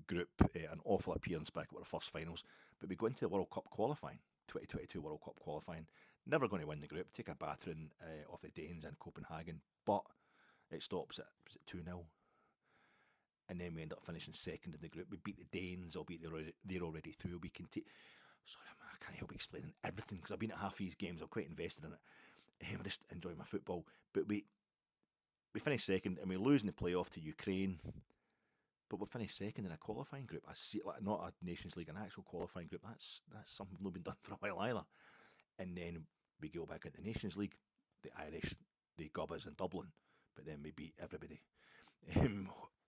Speaker 1: group, an awful appearance back at our first finals. But we go into the World Cup qualifying 2022 World Cup qualifying. Never going to win the group. Take a battering off the Danes in Copenhagen, but it stops at 2-0. And then we end up finishing second in the group. We beat the Danes, albeit they're already through. We can take. Sorry, I can't help explaining everything because I've been at half these games. I'm quite invested in it. I just enjoy my football. But we finished second and we lose in the playoff to Ukraine. But we finished second in a qualifying group. I see, like, not a Nations League, an actual qualifying group. That's something not been done for a while either. And then we go back at the Nations League. The Irish, they gob us in Dublin, but then we beat everybody.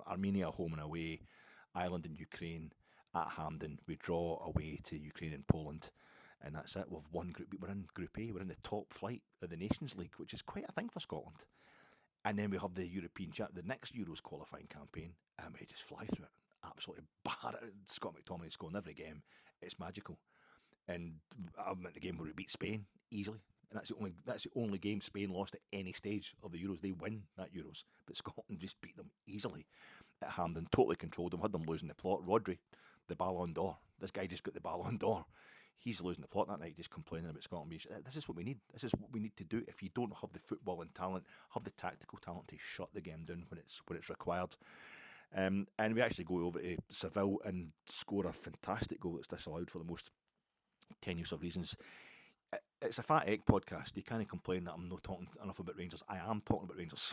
Speaker 1: Armenia home and away, Ireland and Ukraine at Hampden. We draw away to Ukraine and Poland, and that's it. We've won Group B. We're in Group A. We're in the top flight of the Nations League, which is quite a thing for Scotland. And then we have the the next Euros qualifying campaign, and we just fly through it. Absolutely bar it. Scott McTominay scoring every game. It's magical. And I'm at the game where we beat Spain easily. And that's the only game Spain lost at any stage of the Euros. They win that Euros, but Scotland just beat them easily at Hampden. Totally controlled them. Had them losing the plot. Rodri, the Ballon d'Or. This guy just got the Ballon d'Or. He's losing the plot that night, just complaining about Scotland. This is what we need. This is what we need to do. If you don't have the footballing talent, have the tactical talent to shut the game down when it's required. And we actually go over to Seville and score a fantastic goal that's disallowed for the most tenuous of reasons. It's a Fat Egg podcast. You can't complain that I'm not talking enough about Rangers. I am talking about Rangers.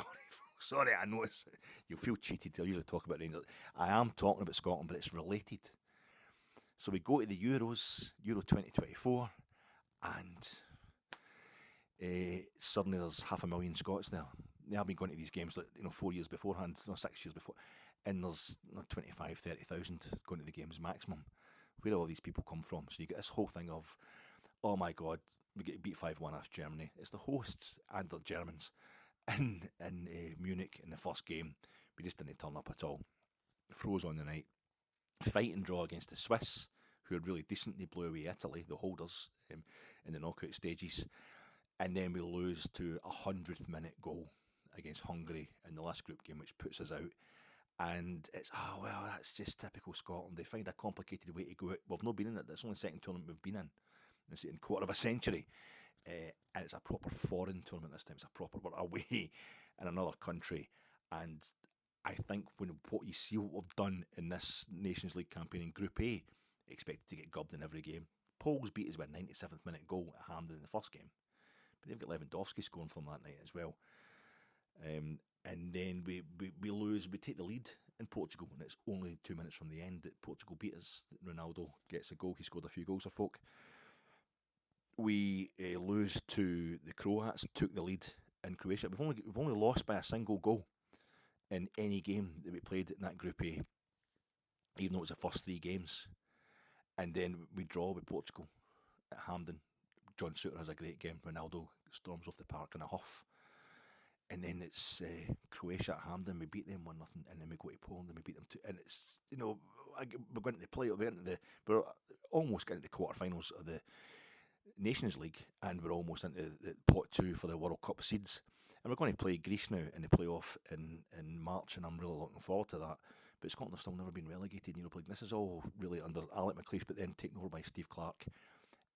Speaker 1: Sorry, I know you'll feel cheated. I usually talk about Rangers. I am talking about Scotland, but it's related. So we go to the Euros, Euro 2024, and suddenly there's 500,000 Scots there. They have been going to these games 4 years beforehand, 6 years before, and there's 25, 30,000 going to the games maximum. Where do all these people come from? So you get this whole thing of, oh my God, we get beat 5-1 off Germany. It's the hosts and the Germans in Munich in the first game. We just didn't turn up at all. Froze on the night. Fight and draw against the Swiss, who are really decent. They blew away Italy, the holders, in the knockout stages. And then we lose to a 100th minute goal against Hungary in the last group game, which puts us out. And it's, that's just typical Scotland. They find a complicated way to go out. We've not been in it. That's only the second tournament we've been in. It's in a quarter of a century. And it's a proper foreign tournament this time. It's a proper, we're away in another country. And I think what you see what we've done in this Nations League campaign in Group A, expected to get gubbed in every game. Poles beat us with a 97th minute goal at Hampden in the first game. But they've got Lewandowski scoring from that night as well. And then we lose, we take the lead in Portugal, and it's only 2 minutes from the end that Portugal beat us. Ronaldo gets a goal. He scored a few goals for folk. We lose to the Croats, took the lead in Croatia. We've only lost by a single goal in any game that we played in that Group A, even though it was the first 3 games. And then we draw with Portugal at Hampden. John Suter has a great game. Ronaldo storms off the park in a huff. And then it's Croatia at Hampden. We beat them 1-0, and then we go to Poland and we beat them 2. And it's, we're going to play. We're almost getting to the quarterfinals of the Nations League, and we're almost into the pot 2 for the World Cup seeds. And we're going to play Greece now in the playoff in March, and I'm really looking forward to that. But Scotland have still never been relegated in Europa League. This is all really under Alec McLeish, but then taken over by Steve Clarke.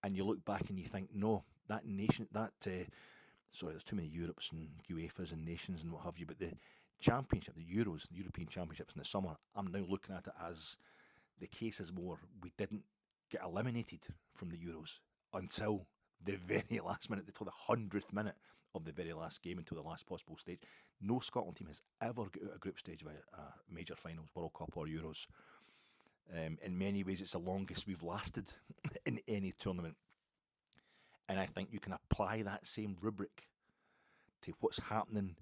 Speaker 1: And you look back and you think, no, there's too many Europes and UEFAs and nations and what have you, but the championship, the Euros, the European Championships in the summer, I'm now looking at it as the case is more, we didn't get eliminated from the Euros until the very last minute, until the 100th minute of the very last game, until the last possible stage. No Scotland team has ever got out a group stage of a major finals, World Cup or Euros. In many ways, it's the longest we've lasted in any tournament. And I think you can apply that same rubric to what's happening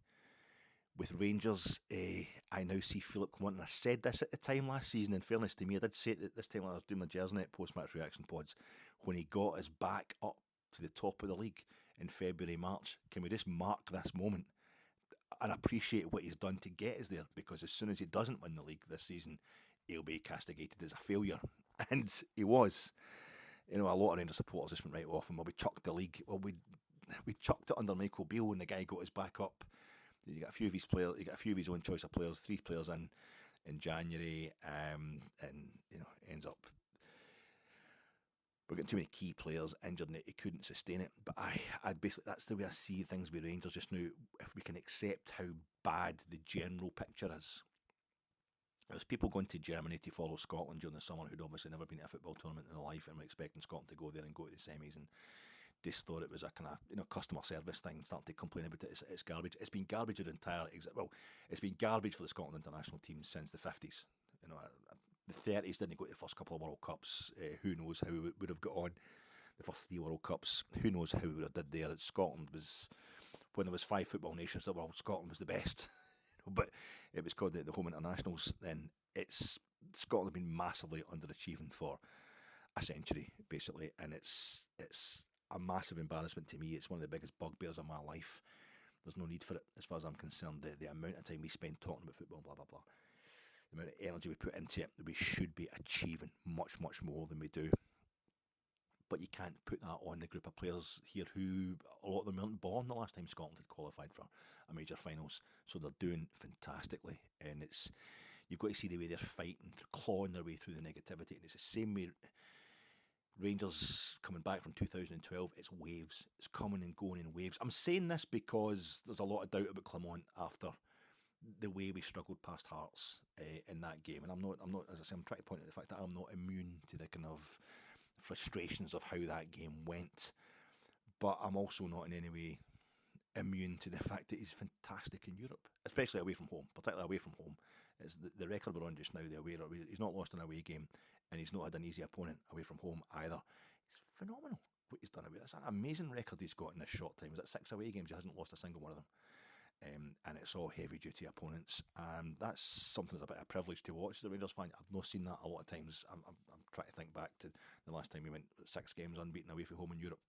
Speaker 1: with Rangers. I now see Philip Clement, and I said this at the time last season, in fairness to me, I did say it this time when I was doing my Jersnet post-match reaction pods, when he got us back up to the top of the league in February, March. Can we just mark this moment and appreciate what he's done to get us there? Because as soon as he doesn't win the league this season, he'll be castigated as a failure. And he was. A lot of Rangers supporters just went right off and, we chucked the league. Well, we chucked it under Michael Beale, and the guy got us back up. You got a few of his players, you got a few of his own choice of players, 3 players in January, and ends up we're getting too many key players injured and he couldn't sustain it. But I basically, that's the way I see things with Rangers just now. If we can accept how bad the general picture is. There's people going to Germany to follow Scotland during the summer who'd obviously never been to a football tournament in their life and were expecting Scotland to go there and go to the semis, and just thought it was a kind of customer service thing, starting to complain about it. It's garbage. It's been garbage the entire it's been garbage for the Scotland international team since the 50s. The 30s didn't go to the first couple of World Cups. Who knows how we would have got on the first 3 World Cups? Who knows how we would have did there? Scotland was, when there was 5 football nations in the world, Scotland was the best. But it was called the home internationals. Then Scotland have been massively underachieving for a century, basically, and it's a massive embarrassment to me. It's one of the biggest bugbears of my life. There's no need for it, as far as I'm concerned. The amount of time we spend talking about football, blah blah blah, the amount of energy we put into it, we should be achieving much more than we do. But you can't put that on the group of players here who, a lot of them weren't born the last time Scotland had qualified for a major finals. So they're doing fantastically. And you've got to see the way they're fighting, clawing their way through the negativity. And it's the same way Rangers coming back from 2012. It's waves. It's coming and going in waves. I'm saying this because there's a lot of doubt about Clement after the way we struggled past Hearts in that game. And I'm not, as I say, I'm trying to point out the fact that I'm not immune to the kind of frustrations of how that game went, but I'm also not in any way immune to the fact that he's fantastic in Europe, especially away from home, particularly away from home. It's the record we're on just now, the away. He's not lost an away game, and he's not had an easy opponent away from home either. It's phenomenal what he's done away. It's an amazing record he's got in this short time. Is it 6 away games? He hasn't lost a single one of them. And it's all heavy duty opponents, and that's something that's a bit of a privilege to watch as a Rangers fan. I've not seen that a lot of times. I'm trying to think back to the last time we went 6 games unbeaten away from home in Europe.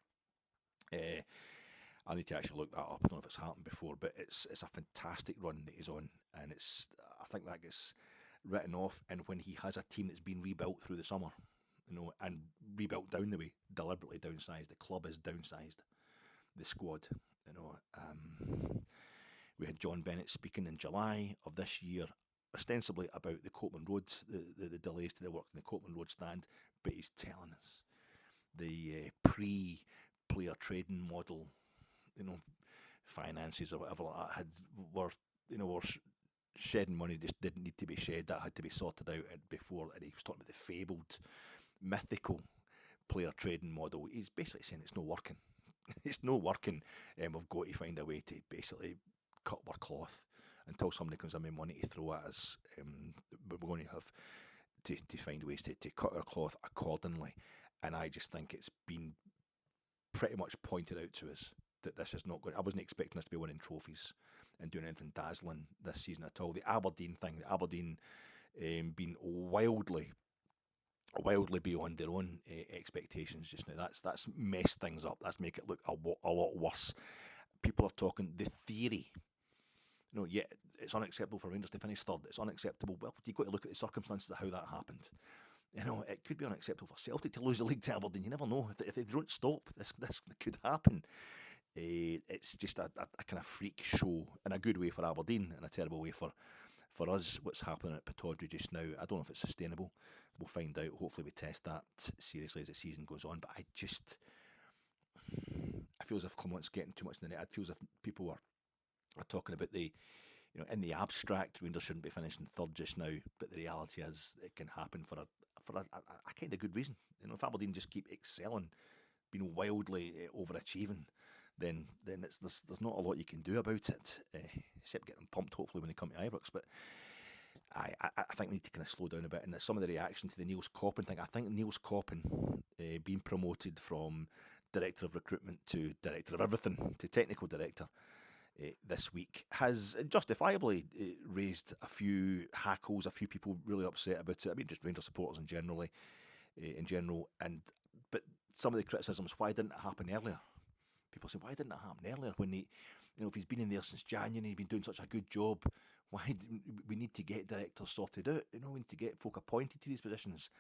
Speaker 1: I need to actually look that up. I don't know if it's happened before, but it's a fantastic run that he's on, and I think that gets written off. And when he has a team that's been rebuilt through the summer, and rebuilt down the way, deliberately downsized. The club is downsized. The squad, we had John Bennett speaking in July of this year, ostensibly about the Copeland Road, the delays to the work in the Copeland Road stand, but he's telling us the pre-player trading model, finances or whatever like that were shedding money just didn't need to be shed. That had to be sorted out before. And he was talking about the fabled, mythical player trading model. He's basically saying it's not working. It's not working. We've got to find a way to basically cut our cloth until somebody comes in with money to throw at us. We're going to have to find ways to cut our cloth accordingly. And I just think it's been pretty much pointed out to us that this is not going. I wasn't expecting us to be winning trophies and doing anything dazzling this season at all. The Aberdeen thing, being wildly beyond their own expectations just now. That's messed things up. That's make it look a lot worse. People are talking the theory. It's unacceptable for Rangers to finish third. It's unacceptable. Well, you've got to look at the circumstances of how that happened. It could be unacceptable for Celtic to lose the league to Aberdeen. You never know. If they don't stop, this could happen. It's just a kind of freak show in a good way for Aberdeen and a terrible way for us, what's happening at Pittodrie just now. I don't know if it's sustainable. We'll find out. Hopefully we test that seriously as the season goes on. But I feel as if Clement's getting too much in the net. I feel as if people are talking about in the abstract, Rangers shouldn't be finishing third just now, but the reality is it can happen for a kind of good reason. If Aberdeen just keep excelling, being wildly overachieving, then there's not a lot you can do about it, except get them pumped hopefully when they come to Ibrox. But I think we need to kind of slow down a bit. And some of the reaction to the Nils Koppen thing, I think Nils Koppen being promoted from director of recruitment to director of everything to technical director this week has justifiably raised a few hackles, a few people really upset about it. I mean, just Rangers supporters in general. But some of the criticisms, why didn't it happen earlier? People say, why didn't it happen earlier? When if he's been in there since January, he's been doing such a good job. Why we need to get directors sorted out? We need to get folk appointed to these positions.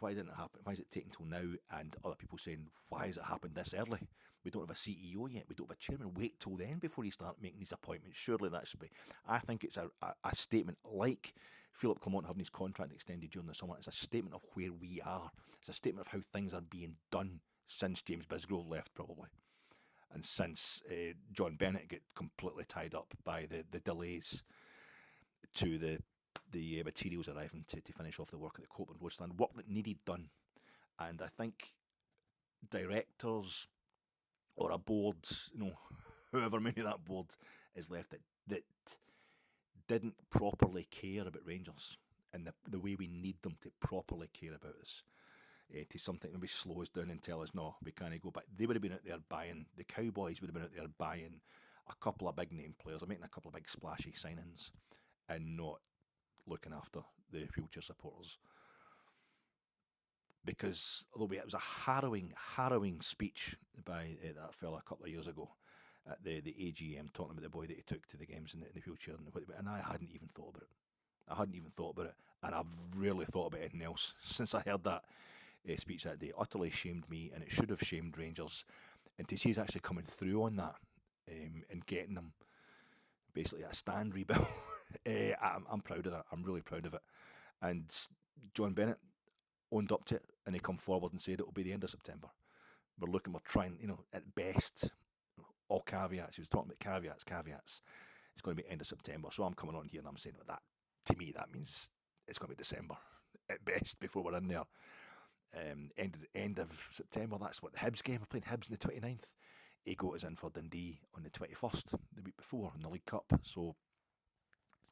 Speaker 1: Why didn't it happen? Why is it taking till now? And other people saying, why has it happened this early? We don't have a CEO yet. We don't have a chairman. Wait till then before you start making these appointments. Surely that should be. I think it's a statement like Philip Clement having his contract extended during the summer. It's a statement of where we are. It's a statement of how things are being done since James Bisgrove left, probably. And since John Bennett got completely tied up by the delays to the materials arriving to finish off the work at the Copeland Road stand, work that needed done. And I think directors or a board, whoever many of that board is left, that didn't properly care about Rangers and the way we need them to properly care about us. To something maybe slow us down and tell us, no, we can't go back. They would have been out there buying, the Cowboys would have been out there buying a couple of big name players, or making a couple of big splashy signings, and not looking after the wheelchair supporters. Because although it was a harrowing speech by that fella a couple of years ago at the AGM, talking about the boy that he took to the games in the wheelchair, and I hadn't even thought about it. And I've really thought about anything else since I heard that speech that day. Utterly shamed me, and it should have shamed Rangers. And to see he's actually coming through on that and getting them basically a stand rebuild, I'm proud of that. I'm really proud of it. And John Bennett owned up to it, and he come forward and said it will be the end of September. We're trying, at best, all caveats. He was talking about caveats. It's going to be end of September. So I'm coming on here and I'm saying that, to me, that means it's going to be December at best before we're in there. End of September. That's what the Hibs game. We're playing Hibs on the 29th. He got us in for Dundee on the 21st, the week before, in the League Cup. So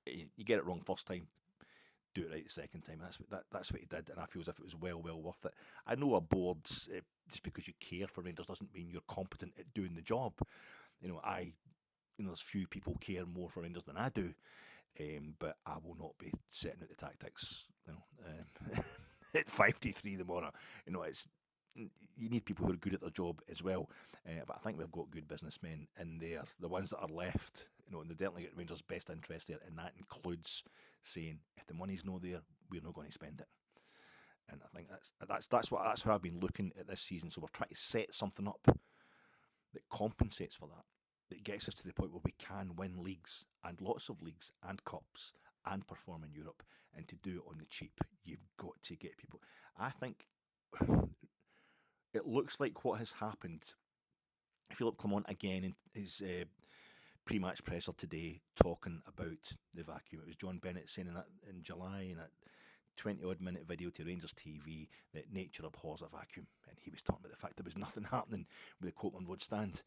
Speaker 1: you get it wrong first time, do it right the second time. That's what he did, and I feel as if it was well worth it. I know a board, just because you care for Rangers doesn't mean you're competent at doing the job. There's few people care more for Rangers than I do, but I will not be setting out the tactics. At 5-3 the morning, you need people who are good at their job as well. But I think we've got good businessmen in there. The ones that are left, and they definitely get Rangers' best interest there, and that includes saying if the money's not there, we're not going to spend it. And I think that's how I've been looking at this season. So we're trying to set something up that compensates for that gets us to the point where we can win leagues, and lots of leagues and cups, and perform in Europe. And to do it on the cheap, you've got to get people. I think it looks like what has happened. Philip Clement again in his pre-match presser today talking about the vacuum. It was John Bennett saying that in July in a 20-odd minute video to Rangers TV that nature abhors a vacuum, and he was talking about the fact there was nothing happening with the Copeland Road stand.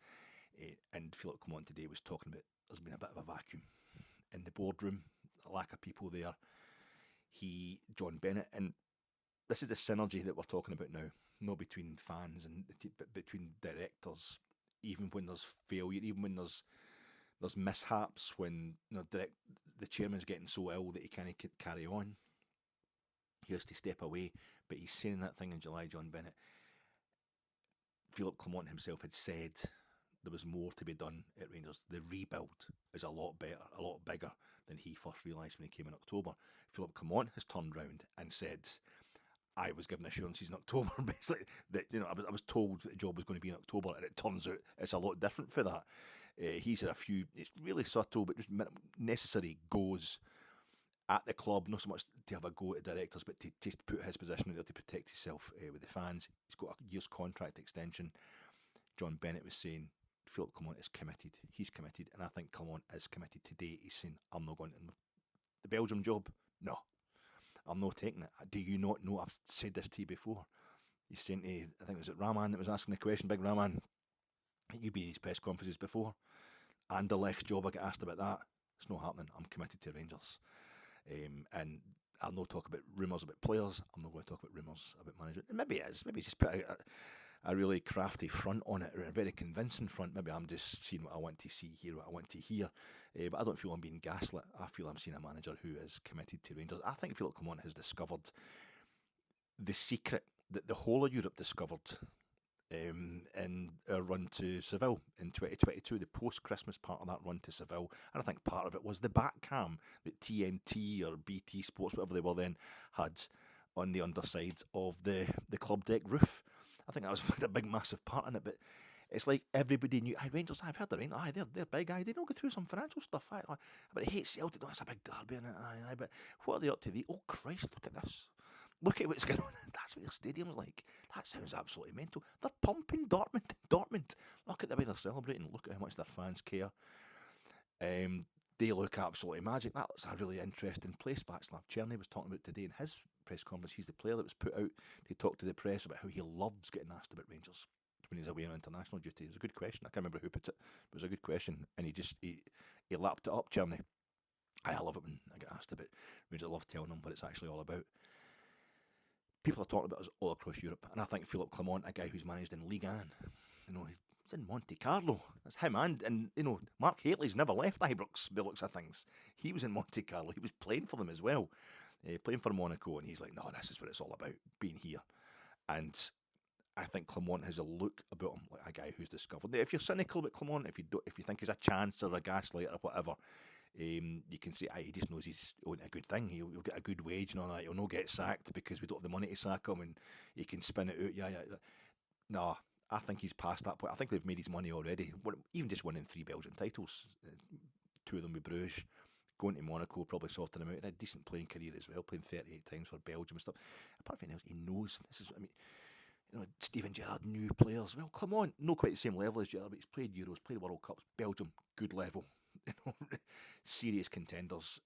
Speaker 1: And Philip Clement today was talking about there's been a bit of a vacuum in the boardroom, a lack of people there. John Bennett, and this is the synergy that we're talking about now, not between fans but between directors. Even when there's failure, even when there's mishaps, when the chairman's getting so ill that he can't carry on, he has to step away. But he's saying that thing in July, John Bennett. Philip Clement himself had said there was more to be done at Rangers. The rebuild is a lot better, a lot bigger than he first realised when he came in October. Philip Clement has turned round and said, I was given assurances in October, basically, that I was told that the job was going to be in October, and it turns out it's a lot different for that. He's had a few, it's really subtle, but just necessary goes at the club, not so much to have a go at the directors, but to just put his position out there to protect himself with the fans. He's got a year's contract extension. John Bennett was saying, Philip Clement is committed. He's committed, and I think Clement is committed today. He's saying, I'm not going to the Belgium job. No, I'm not taking it. Do you not know? I've said this to you before. He's saying to, I think it was Rahman that was asking the question, Big Rahman, you've been in these press conferences before. And the Lech job, I get asked about that. It's not happening. I'm committed to Rangers. And I'll not talk about rumours about players. I'm not going to talk about rumours about management. And maybe it is. Maybe just put a really crafty front on it, or a very convincing front. Maybe I'm just seeing what I want to see, hear what I want to hear. But I don't feel I'm being gaslit. I feel I'm seeing a manager who is committed to Rangers. I think Philip Clement has discovered the secret that the whole of Europe discovered in our run to Seville in 2022, the post-Christmas part of that run to Seville. And I think part of it was the back cam that TNT or BT Sports, whatever they were then, had on the underside of the club deck roof. I think that was a big, massive part in it. But it's like everybody knew, Rangers, I've heard the Rangers, they're big, they don't go through some financial stuff, but I hate Celtic, that's a big derby in it, but what are they up to? Oh Christ, look at this. Look at what's going on. That's what their stadium's like. That sounds absolutely mental. They're pumping Dortmund. Look at the way they're celebrating. Look at how much their fans care. They look absolutely magic. That's a really interesting place. Václav Černý was talking about today in his press conference. He's the player that was put out to talk to the press about how he loves getting asked about Rangers when he's away on international duty. It was a good question. I can't remember who put it. It was a good question, and he lapped it up, Černý. I love it when I get asked about Rangers. I love telling them what it's actually all about. People are talking about us all across Europe, and I think Philippe Clement, a guy who's managed in Ligue 1, he's in Monte Carlo. That's him, and Mark Hateley's never left Ibrox, by the looks of things. He was in Monte Carlo. He was playing for them as well, playing for Monaco, and he's like, no, this is what it's all about, being here. And I think Clement has a look about him like a guy who's discovered. Now, if you're cynical about Clement, if you think he's a chance or a gaslighter or whatever, you can say, he just knows he's owning a good thing. He'll get a good wage and all that. He'll not get sacked because we don't have the money to sack him, and he can spin it out. Yeah. No, I think he's past that point. I think they've made his money already. Even just winning 3 Belgian titles, 2 of them with Bruges, going to Monaco probably sorted him out. He had a decent playing career as well, playing 38 times for Belgium and stuff. Apart from anything else, he knows this is. Steven Gerrard knew players. Well, Clement, not quite the same level as Gerrard, but he's played Euros, played World Cups. Belgium, good level. Serious contenders.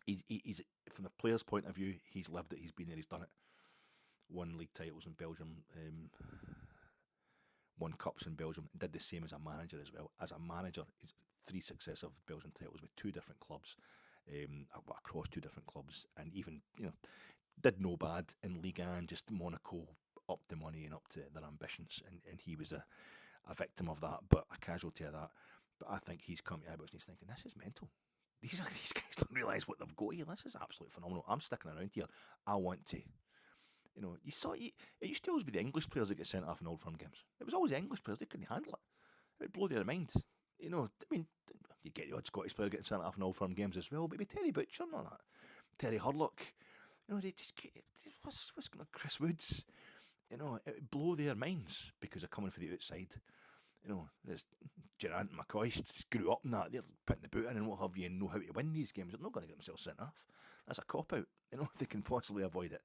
Speaker 1: He's from a player's point of view, he's lived it, he's been there, he's done it. Won league titles in Belgium, won cups in Belgium, and did the same as a manager as well. As a manager, he's 3 successive Belgian titles with 2 different clubs, across 2 different clubs, and even did no bad in Ligue 1, just Monaco up the money and up to their ambitions, and he was a victim of that, but a casualty of that. But I think he's come to Ibrox and he's thinking, this is mental. These guys don't realise what they've got here. This is absolutely phenomenal. I'm sticking around here. I want to. It used to always be the English players that get sent off in Old Firm games. It was always the English players. They couldn't handle it. It would blow their mind. You get the odd Scottish player getting sent off in Old Firm games as well, but it'd be Terry Butcher and all that. Terry Hurlock. They just, what's going on? Chris Woods. It would blow their minds because they're coming for the outside. There's Geraint and McCoist grew up in that. They're putting the boot in and what have you and know how to win these games. They're not going to get themselves sent off. That's a cop-out. They can possibly avoid it.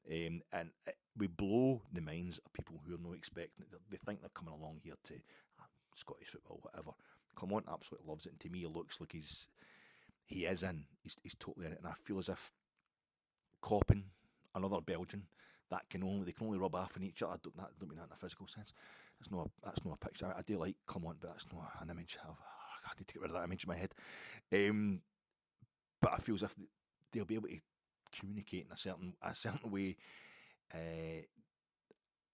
Speaker 1: And we blow the minds of people who are not expecting it. They think they're coming along here to Scottish football, whatever. Clement absolutely loves it, and to me it looks like he is in. He's totally in it, and I feel as if Koppen, another Belgian, they can only rub off on each other. I don't mean that in a physical sense. That's not a picture. I do like Clement, but that's not an image. I need to get rid of that image in my head. But I feel as if they'll be able to communicate in a certain way.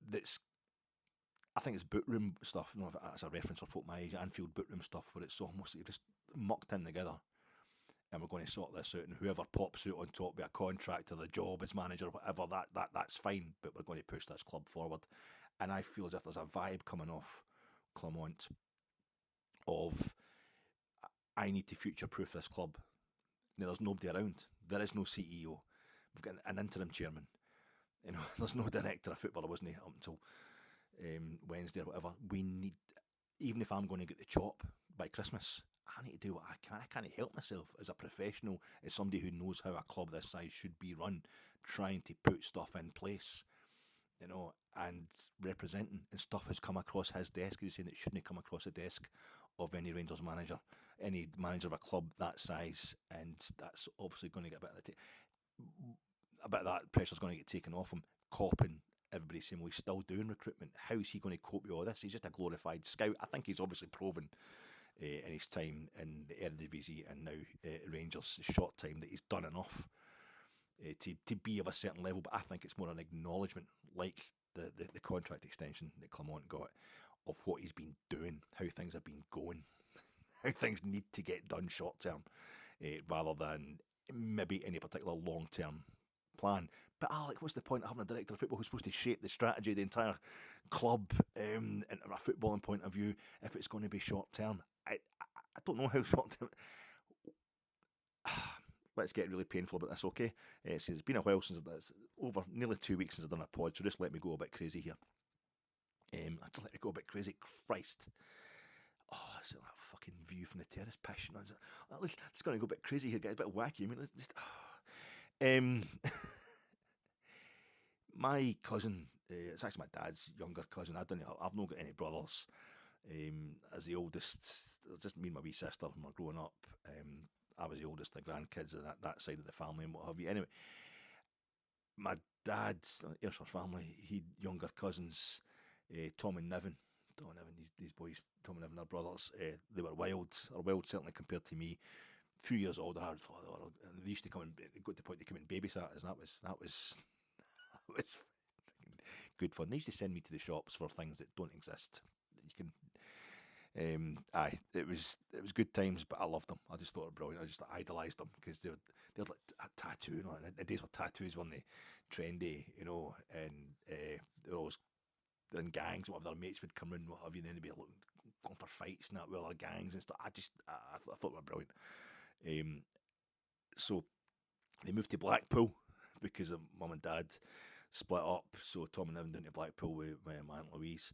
Speaker 1: That's, I think it's Boardroom stuff. If that's a reference for folk my age, Anfield Boardroom stuff, where it's almost just mucked in together. And we're going to sort this out, and whoever pops out on top with a contract or the job as manager or whatever, that's fine, but we're going to push this club forward. And I feel as if there's a vibe coming off Clement of, I need to future-proof this club. There's nobody around. There is no CEO. We've got an interim chairman. There's no director of football. There wasn't up until Wednesday or whatever. We need, even if I'm going to get the chop by Christmas, I need to do what I can. I can't help myself as a professional, as somebody who knows how a club this size should be run, trying to put stuff in place, and representing. And stuff has come across his desk. He's saying it shouldn't come across the desk of any Rangers manager, any manager of a club that size, and that's obviously going to get a bit of that pressure's going to get taken off him. Koppen, everybody's saying, well, he's still doing recruitment. How is he going to cope with all this? He's just a glorified scout. I think he's obviously proven in his time in the Eredivisie and now Rangers, short time, that he's done enough to be of a certain level. But I think it's more an acknowledgement, like the contract extension that Clement got, of what he's been doing, how things have been going, how things need to get done short term, rather than maybe any particular long term plan. But Alec, what's the point of having a director of football who's supposed to shape the strategy of the entire club, and from a footballing point of view, if it's going to be short term? I don't know how short term. let's get really painful about this, okay? It's been a while since it's over nearly 2 weeks since I've done a pod, so just let me go a bit crazy here. I just let me go a bit crazy. Christ. Oh, it's that fucking view from the terrace. Passion. It's going to go a bit crazy here, get a bit wacky. I mean, let's just. My cousin, it's actually my dad's younger cousin. I've not got any brothers. As the oldest, it was just me and my wee sister when we were growing up. I was the oldest of the grandkids of that side of the family and what have you. Anyway, my dad's Ayrshire family, he had younger cousins, Tom and Niven. Tom and Niven, these boys, Tom and Niven, are brothers. They were wild certainly compared to me. A few years older, I thought they used to come and got to the point they come and babysit us. That was good fun. They used to send me to the shops for things that don't exist. You can. It was good times, but I loved them. I just thought they were brilliant. I just idolised them because they're like a tattoo. You know, the days where tattoos weren't trendy, you know, and they're in gangs. Whatever their mates would come in, what have you, and then they'd be going for fights and that with other gangs and stuff. I thought they were brilliant. So they moved to Blackpool because of mum and dad split up. So Tom and Niven down to Blackpool with my Aunt Louise,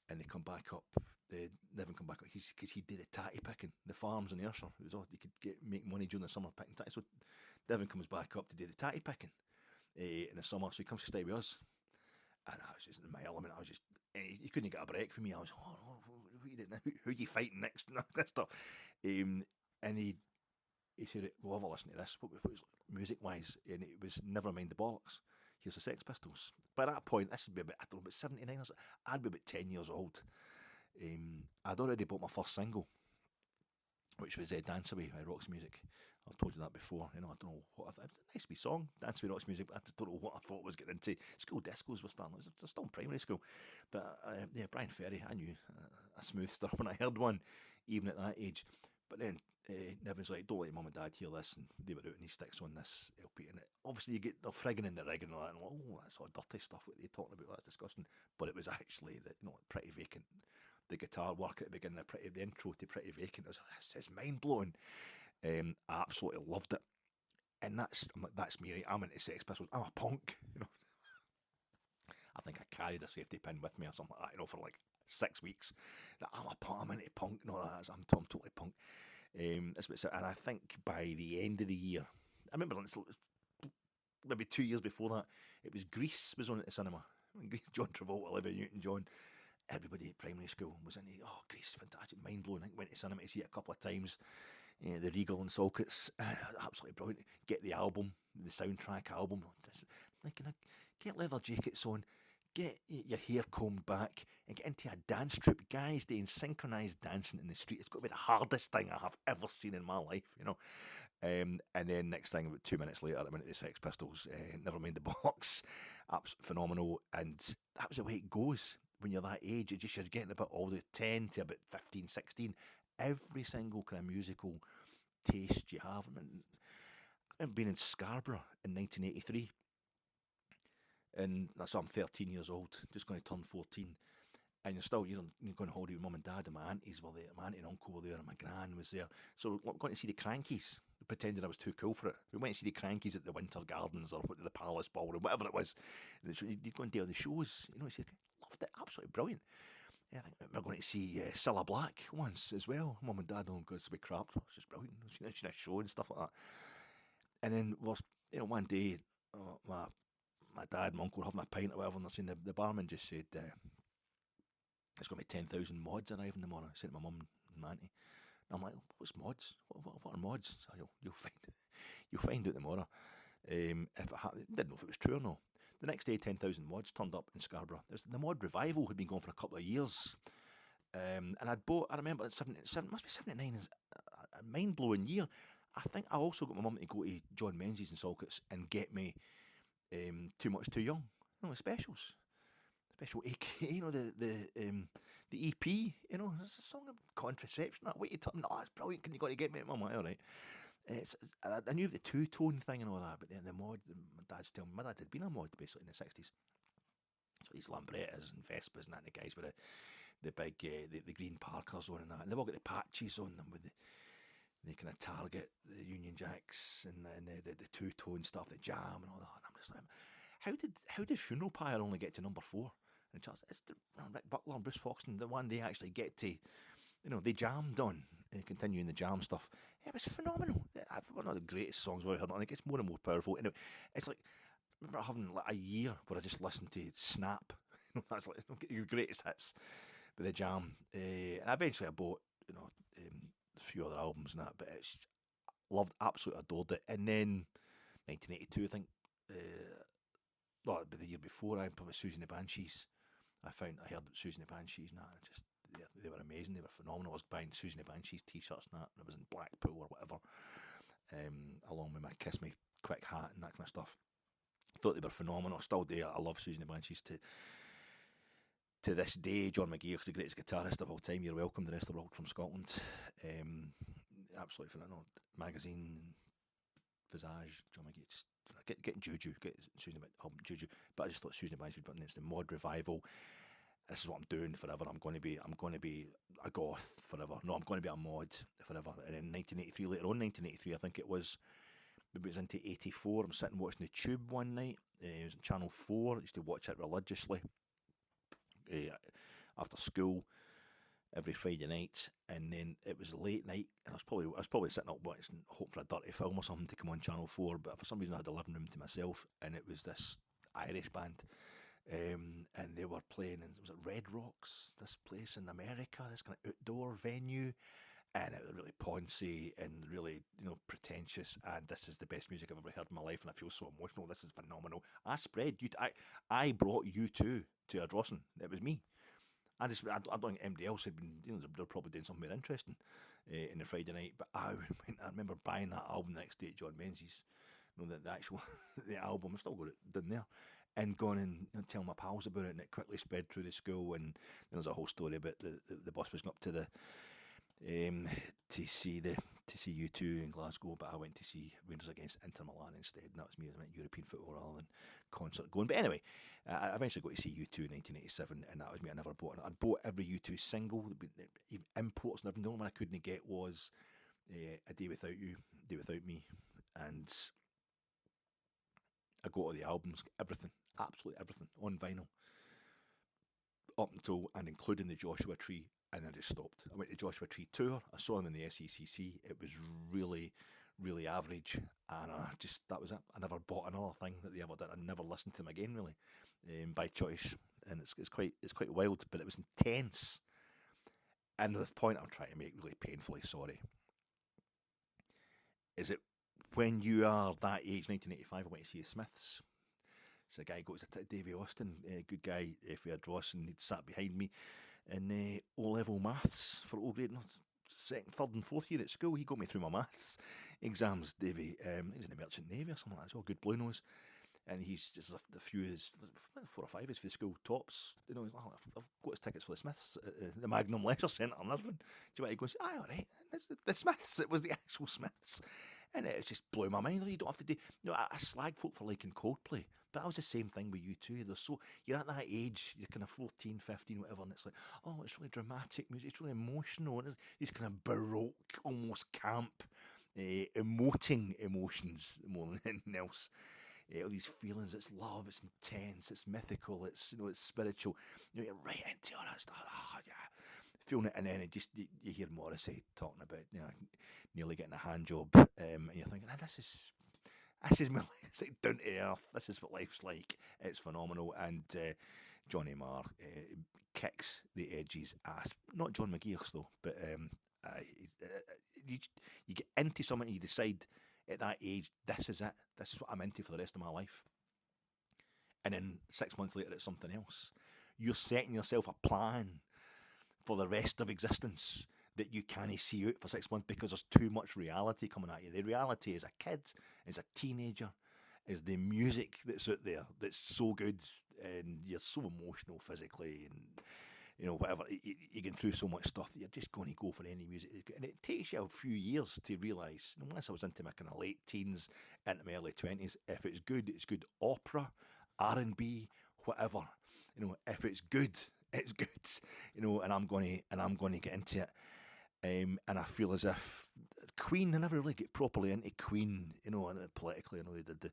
Speaker 1: and they come back up. Niven come back up because he did the tatty picking, the farms in Ayrshire. It was all you could make money during the summer picking tatty. So Niven comes back up to do the tatty picking in the summer. So he comes to stay with us, and I was just in my element. I was just you couldn't get a break from me. I was who are you fighting next and that stuff. And he said, "Well, have a listen to this." What was music wise, and it was Never Mind the Bollocks. Here's the Sex Pistols. By that point, this would be about 79. I'd be about 10 years old. I'd already bought my first single, which was Dance Away by Roxy Music. I've told you that before. You know, I don't know what it's a nice wee song, Dance Away Roxy Music. But I just don't know what I thought I was getting into. School discos were starting. I was still in primary school, but yeah, Brian Ferry. I knew a smooth star when I heard one, even at that age. But then Niven's like, "Don't let your mum and dad hear this," and they were out, and he sticks on this LP, and obviously you get the frigging in the rig and all that, and oh, that's all dirty stuff. What they talking about? That's disgusting. But it was actually Pretty Vacant. The guitar work at the beginning, the intro to Pretty Vacant, this is mind blowing. I absolutely loved it, and that's me. Right? I'm into Sex Pistols. I'm a punk. You know, I think I carried a safety pin with me or something like that. You know, for like 6 weeks. I'm a punk. I'm into punk. No, I'm totally punk. And I think by the end of the year, I remember maybe 2 years before that, it was Grease was on at the cinema. John Travolta, Olivia Newton-John. Everybody at primary school was into, Grease, fantastic, mind-blowing. I went to cinema to see it a couple of times. The Regal and Sockets, absolutely brilliant. Get the album, the soundtrack album. Get leather jackets on, get your hair combed back, and get into a dance troupe. Guys doing synchronised dancing in the street. It's got to be the hardest thing I have ever seen in my life, you know. And then next thing, about 2 minutes later, I went to the Sex Pistols. Never Mind the Bollocks. Absolutely phenomenal. And that was the way it goes. When you're that age, you're getting about all the 10 to about 15, 16. Every single kind of musical taste you have. I remember being in Scarborough in 1983. And so I'm 13 years old, just going to turn 14. And you're going on holiday with mum and dad, and my aunties were there, my auntie and uncle were there, and my gran was there. So we're going to see the Crankies, pretending I was too cool for it. We went to see the Crankies at the Winter Gardens or the Palace Ballroom, whatever it was. You'd go and do all the shows, you know. So loved it, absolutely brilliant. Yeah, I think we're going to see Cilla Black once as well. Mum and dad, it's a bit crap. It's just brilliant. She's a show and stuff like that. And then one day, my dad and my uncle were having a pint or whatever, and they're saying the barman just said, "It's going to be 10,000 mods arriving tomorrow." I said to my mum and my auntie. And I'm like, "What's mods? What are mods?" So you'll find out tomorrow. Didn't know if it was true or not. The next day, 10,000 mods turned up in Scarborough. The mod revival had been going for a couple of years. And I remember, 77, must be 79, is a mind-blowing year. I think I also got my mum to go to John Menzies and Sockets and get me Too Much Too Young. You know, the specials. Special AK, you know, the EP, you know, there's a song of contraception. That way to no, it's brilliant. Can you got to get me? Mum, all right. I knew the two-tone thing and all that, but then the mod, my dad's telling me, my dad had been a mod basically in the 60s. So these Lambrettas and Vespas and that, and the guys with the big, the green Parkers on and that, and they've all got the patches on them with they kind of target the Union Jacks and the two-tone stuff, the Jam and all that. And I'm just like, how did Funeral Pyre only get to number 4? And it's the, Rick Buckler and Bruce Foxton, the one they actually get to, they jammed on and continuing the jam stuff. It was phenomenal. One of the greatest songs I've ever heard. I think it's more and more powerful. Anyway, it's like, I remember having like a year where I just listened to Snap. That's like your greatest hits with the Jam. And eventually I bought, a few other albums and that, but it's loved, absolutely adored it. And then 1982, I think, well, it'd be the year before, I probably Susie and the Banshees. I heard Susie and the Banshees and that, and just they were amazing. They were phenomenal. I was buying Susie and the Banshees t-shirts and that, and I was in Blackpool or whatever, along with my Kiss Me Quick hat and that kind of stuff. I thought they were phenomenal. Still do. I love Susie and the Banshees to this day. John McGeoch's the greatest guitarist of all time. You're welcome. The rest of the world from Scotland. Absolutely phenomenal. Magazine, Visage, John McGeoch. Just get Juju, get Susan album Juju. But I just thought Susan Banshees, but it's the mod revival. This is what I'm doing forever. I'm going to be a goth forever. No, I'm going to be a mod forever. And in 1983, later on 1983, I think it was into 84. I'm sitting watching the Tube one night. It was on Channel 4. I used to watch it religiously after school every Friday night, and then it was late night, and I was probably sitting up watching, hoping for a dirty film or something to come on Channel 4. But for some reason, I had the living room to myself, and it was this Irish band, and they were playing. And was it Red Rocks? This place in America, this kind of outdoor venue. And it was really poncy and really, pretentious. And this is the best music I've ever heard in my life, and I feel so emotional. This is phenomenal. I brought U2 to Ardrossan. It was me. I don't think anybody else had been. They're probably doing something more interesting in the Friday night. But I remember buying that album the next day at John Menzies. The actual the album. I've still got it down there. And going and telling my pals about it, and it quickly spread through the school. And there's a whole story about the bus was going up to the. To see U2 in Glasgow, but I went to see Rangers against Inter Milan instead, and that was me. I went European football rather than concert going. But anyway, I eventually got to see U2 in 1987, and that was me. I never bought it. I'd bought every U2 single, imports and everything. The only one I couldn't get was A Day Without You, A Day Without Me, and I got all the albums, everything, absolutely everything, on vinyl, up until and including the Joshua Tree. And I just stopped. I went to Joshua Tree tour. I saw them in the SECC. It was really, really average, and that was it. I never bought another thing that they ever did. I never listened to them again, really, by choice. And it's quite wild, but it was intense. And the point I'm trying to make, really painfully sorry, is it when you are that age, 1985, I went to see the Smiths. So a guy goes to Davy Austin, a good guy for Ardrossan, he'd sat behind me in O-level maths for O grade, second, third and fourth year at school. He got me through my maths exams, Davy. He was in the Merchant Navy or something like that as well, good blue nose. And he's just a few, 4 or 5 is for the school tops. He's like, I've got his tickets for the Smiths at the Magnum Leisure Centre in Irvine. Do you want to go and say, all right, it's the Smiths. It was the actual Smiths. And it just blew my mind. You don't have to do. I slag folk for liking Coldplay, but that was the same thing with U2. You're at that age, you're kind of 14, 15, whatever, and it's like, oh, it's really dramatic music, it's really emotional, and it's these kind of baroque, almost camp, emoting emotions more than anything else. All these feelings, it's love, it's intense, it's mythical, it's it's spiritual. You're right into all that stuff. Oh yeah, feeling it, and then you hear Morrissey talking about nearly getting a hand job, and you're thinking, this is my life. It's like down to earth. This is what life's like. It's phenomenal, and Johnny Marr kicks the edges ass. Not John McGeoch though, but you get into something and you decide at that age, this is it. This is what I'm into for the rest of my life. And then 6 months later, it's something else. You're setting yourself a plan for the rest of existence that you can't see out for 6 months because there's too much reality coming at you. The reality as a kid, as a teenager, is the music that's out there that's so good, and you're so emotional physically, and whatever. You get through so much stuff that you're just going to go for any music. And it takes you a few years to realise, unless I was into my kind of late teens, into my early 20s, if it's good, it's good. Opera, R&B, whatever. If it's good, it's good. And I'm going to get into it. And I feel as if Queen, I never really get properly into Queen, and politically, I know they did the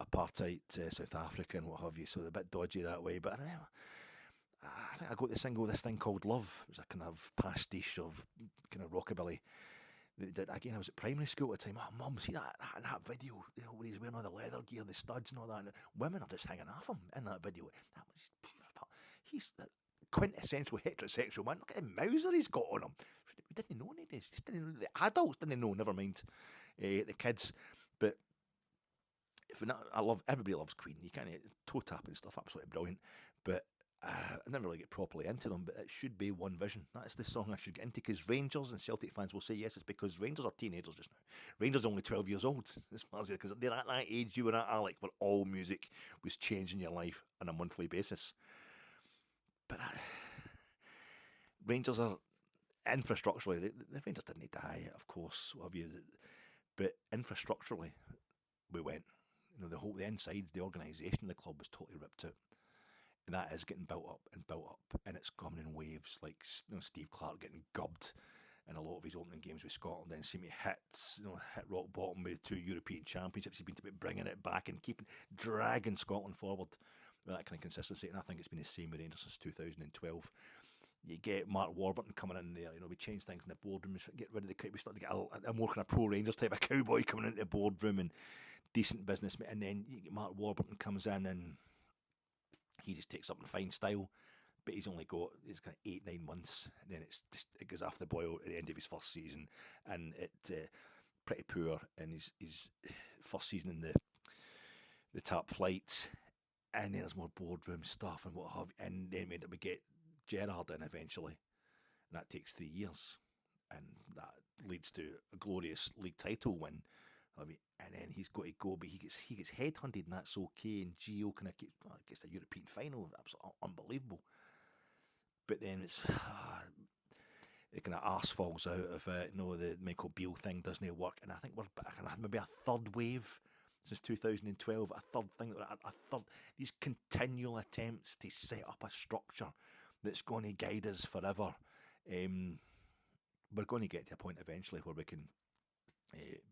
Speaker 1: apartheid South Africa and what have you, so they're a bit dodgy that way. But I think I got to single this thing called Love. It was a kind of pastiche of kind of rockabilly. Again, I was at primary school at the time. Oh, Mum, see that video, where he's wearing all the leather gear, the studs and all that. And women are just hanging off him in that video. That was he's the quintessential heterosexual man. Look at the Mauser he's got on him. We didn't know any days. Just didn't know. The adults didn't know. Never mind the kids. But everybody loves Queen. You can't toe tap and stuff. Absolutely brilliant. But I never really get properly into them, but it should be One Vision. That's the song I should get into, because Rangers and Celtic fans will say yes, it's because Rangers are teenagers just now. Rangers are only 12 years old, as far as because they're at that age you were at, Alec, where all music was changing your life on a monthly basis. But Rangers are infrastructurally, the Rangers didn't die, of course, but infrastructurally, we went. The insides, the organisation of the club was totally ripped out. And that is getting built up, and it's coming in waves. Like Steve Clarke getting gubbed in a lot of his opening games with Scotland, then seeing me hit rock bottom with 2 European Championships. He's been bringing it back and dragging Scotland forward with that kind of consistency. And I think it's been the same with Rangers since 2012. You get Mark Warburton coming in there. We changed things in the boardroom. Get rid of we start to get a more kind of pro Rangers type of cowboy coming into the boardroom and decent business. And then you get Mark Warburton comes in and he just takes up in fine style, but he's only got kind of 8-9 months, and then it goes off the boil at the end of his first season, and it pretty poor in his first season in the top flight, and then there's more boardroom stuff and what have you, and then we get Gerrard in eventually, and that takes 3 years, and that leads to a glorious league title win. And then he's got to go, but he gets headhunted, and that's okay. And Gio kind of gets a European final, absolutely unbelievable. But then it kind of arse falls out of it. The Michael Beale thing doesn't work, and I think we're back in maybe a third wave since 2012. These continual attempts to set up a structure that's going to guide us forever. We're going to get to a point eventually where we can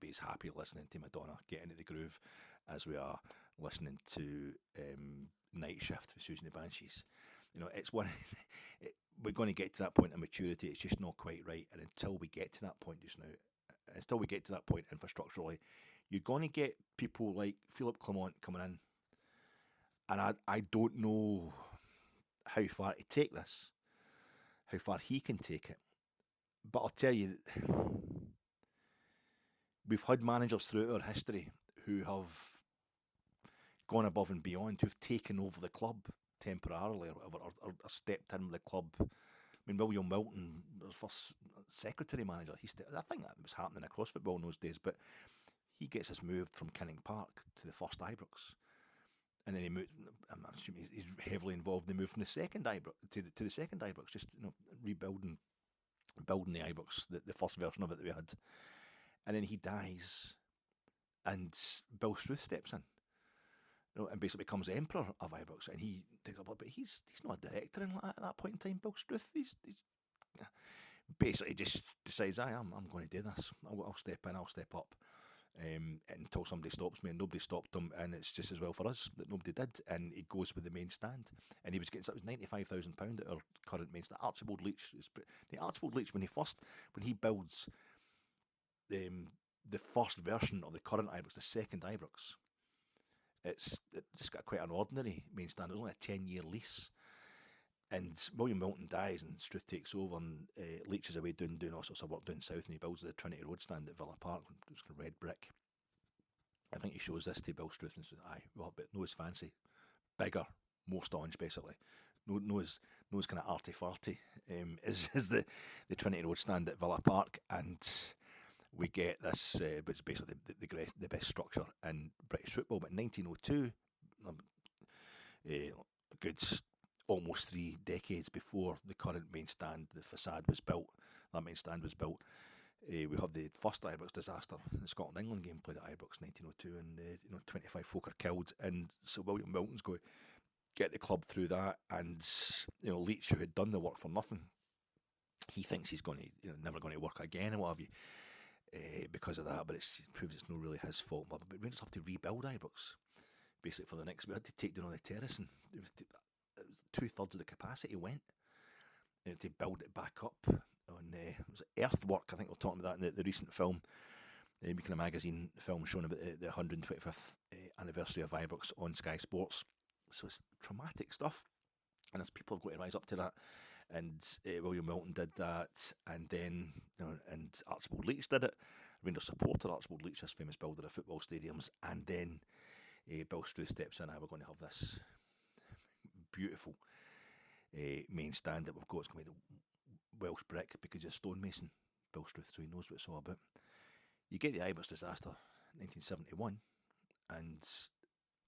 Speaker 1: be as happy listening to Madonna get into the groove as we are listening to Night Shift with Susan the Banshees. It's one. We're going to get to that point of maturity. It's just not quite right, and until we get to that point infrastructurally, you're going to get people like Philip Clement coming in, and I don't know how far to take this, how far he can take it, but I'll tell you. We've had managers throughout our history who have gone above and beyond, who've taken over the club temporarily or stepped in with the club. I mean, William Wilton, the first secretary manager, I think that was happening across football in those days, but he gets us moved from Canning Park to the first Ibrox. And then he moved, I'm assuming he's heavily involved in the move from the second Ibrox to the second Ibrox, just building the Ibrox, the first version of it that we had. And then he dies, and Bill Struth steps in, and basically becomes emperor of Ibrox. And he takes up, but he's not a director at that point in time. Bill Struth, he's basically just decides, I'm going to do this. I'll step in, I'll step up, until somebody stops me, and nobody stopped him. And it's just as well for us that nobody did. And he goes with the main stand, and he was getting £95,000 at our current main stand. Archibald Leach, when he builds the first version of the current Ibrox, the second Ibrox, it just got quite an ordinary main stand. It was only a 10-year lease, and William Milton dies, and Struth takes over, and Leach is away doing all sorts of work down south, and he builds the Trinity Road stand at Villa Park. It's kind of red brick. I think he shows this to Bill Struth and says, but no is fancy, bigger, more staunch, basically. No is kind of arty-farty, is the Trinity Road stand at Villa Park, and we get this, but it's basically the best structure in British football. But in 1902, a good almost 3 decades before the current main stand, the facade was built. That main stand was built. We have the first Ibrox disaster, the Scotland-England game played at Ibrox 1902, and 25 folk are killed. And so William Milton's going to get the club through that, and Leach, who had done the work for nothing, he thinks he's going to, never going to work again and what have you, because of that. But it proves it's not really his fault. But Rangers have to rebuild Ibrox basically for the next. We had to take down all the terrace, and it was 2/3 of the capacity went. To build it back up on it was earthwork. I think we're talking about that in the recent film, making a magazine film showing about the 125th anniversary of Ibrox on Sky Sports. So it's traumatic stuff, and as people have got to rise up to that. And William Milton did that, and then and Archibald Leach did it. Rangers supporter Archibald Leach, this famous builder of football stadiums, and then Bill Struth steps in. We're going to have this beautiful main stand that we've got. It's going to be the Welsh brick because he's a stonemason, Bill Struth, so he knows what it's all about. You get the Ibrox disaster, 1971, and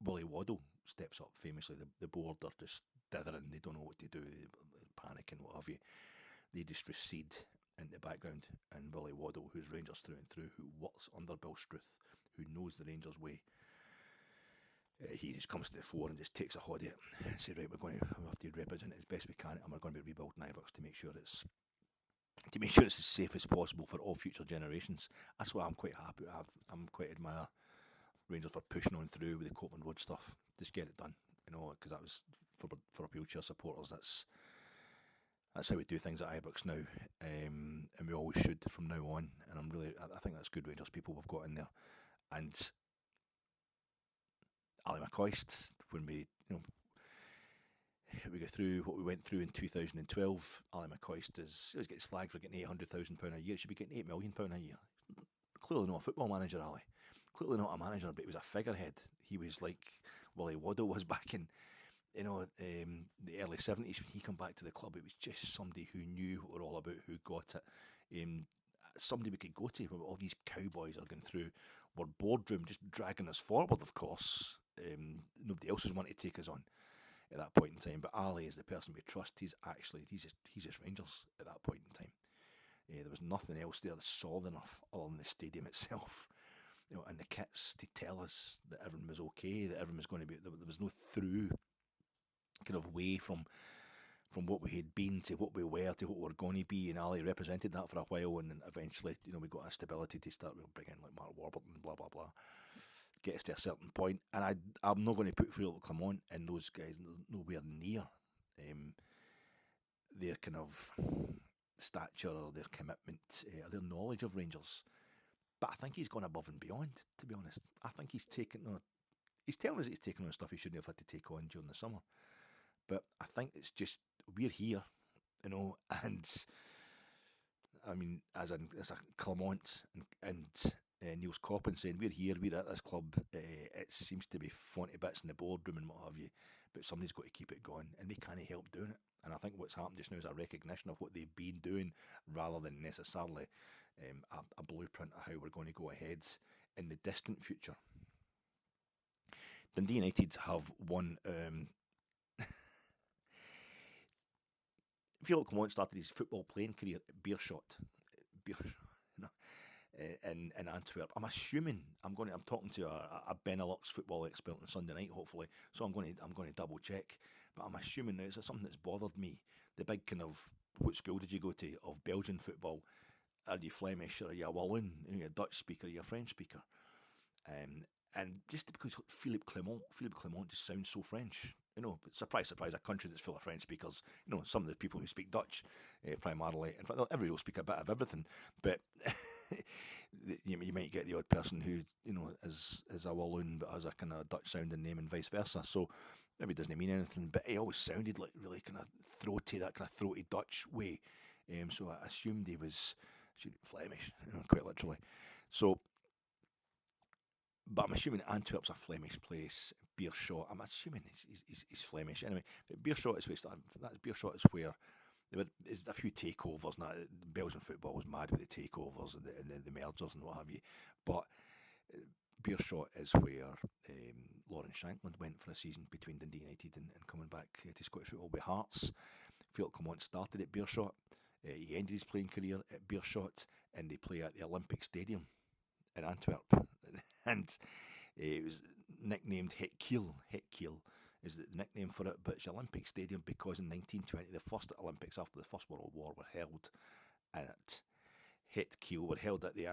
Speaker 1: Willie Waddle steps up famously. The board are just dithering, they don't know what to do, panicking, what have you. They just recede in the background, and Willie Waddle, who's Rangers through and through, who works under Bill Struth, who knows the Rangers way, he just comes to the fore and just takes a hod at it and says, right, we'll have to represent it as best we can, and we're going to be rebuilding Ibrox to make sure it's as safe as possible for all future generations. That's why I'm quite happy. I'm quite admire Rangers for pushing on through with the Clement Road stuff. Just get it done, because that was for wheelchair supporters. That's how we do things at Ibrox now, and we always should from now on. And I think that's good Rangers people we've got in there. And Ali McCoist, when we go through what we went through in 2012, Ali McCoist is getting slagged for getting £800,000 a year. He should be getting £8 million a year. Clearly not a football manager, Ali. Clearly not a manager, but he was a figurehead. He was like Willie Waddle was back in, the early 70s when he came back to the club. It was just somebody who knew what we're all about, who got it. Somebody we could go to when all these cowboys are going through. We're Boardroom just dragging us forward, of course. Nobody else was wanting to take us on at that point in time. But Ali is the person we trust. He's just Rangers at that point in time. There was nothing else there that's solid enough other than the stadium itself, and the kits to tell us that everything was okay, that everything was going to be. There was no through kind of way from what we had been to what we were to what we were going to be, and Ali represented that for a while, and then eventually, we got a stability to start. We'll bring in like Mark Warburton, blah blah blah, get us to a certain point, and I'm not going to put Philip Clement and those guys nowhere near their kind of stature or their commitment or their knowledge of Rangers. But I think he's gone above and beyond, to be honest. I think he's telling us he's taken on stuff he shouldn't have had to take on during the summer. But I think it's just, we're here, and I mean, as a Clement and Nils Koppen saying, we're here, we're at this club, it seems to be fun to bits in the boardroom and what have you, but somebody's got to keep it going, and they can't help doing it. And I think what's happened just now is a recognition of what they've been doing, rather than necessarily a blueprint of how we're going to go ahead in the distant future. Dundee United have won. Philip Clement started his football playing career at Beerschot, in Antwerp. I'm assuming I'm talking to a Benelux football expert on Sunday night, hopefully. So I'm going to double check. But I'm assuming now it's something that's bothered me. The big kind of, what school did you go to of Belgian football? Are you Flemish or are you a Walloon? Are you a Dutch speaker? Are you a French speaker? And just because Philippe Clement just sounds so French. But surprise, surprise, a country that's full of French speakers. Some of the people who speak Dutch, primarily. In fact, everybody will speak a bit of everything. But you might get the odd person who, is a Walloon but has a kind of Dutch sounding name and vice versa. So maybe it doesn't mean anything, but he always sounded like really kind of throaty, that kind of throaty Dutch way. So I assumed he was Flemish, quite literally. So, but I'm assuming Antwerp's a Flemish place. Beerschot, I'm assuming he's Flemish anyway. But Beerschot is where Beerschot is where there's a few takeovers. Now, Belgian football was mad with the takeovers and the mergers and what have you. But Beerschot is where Lawrence Shankland went for a season between Dundee United and coming back to Scottish football with Hearts. Philip Clement started at Beerschot. He ended his playing career at Beerschot, and they play at the Olympic Stadium in Antwerp. And it was nicknamed Het Kiel, is the nickname for it, but it's the Olympic Stadium because in 1920 the first Olympics after the First World War were held at Het Kiel, were held at the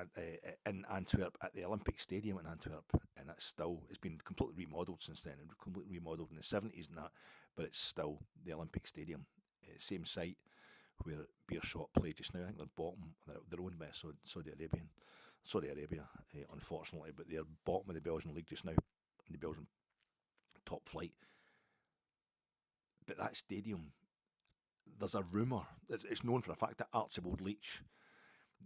Speaker 1: in Antwerp at the Olympic Stadium in Antwerp, and it's been completely remodeled since then, and completely remodeled in the 70s and that, but it's still the Olympic Stadium, same site where Beershot play just now. I think they're bottom. They're owned by Saudi Arabia, unfortunately, but they're bottom of the Belgian league just now, in the Belgian top flight. But that stadium, there's a rumour. It's known for a fact that Archibald Leitch,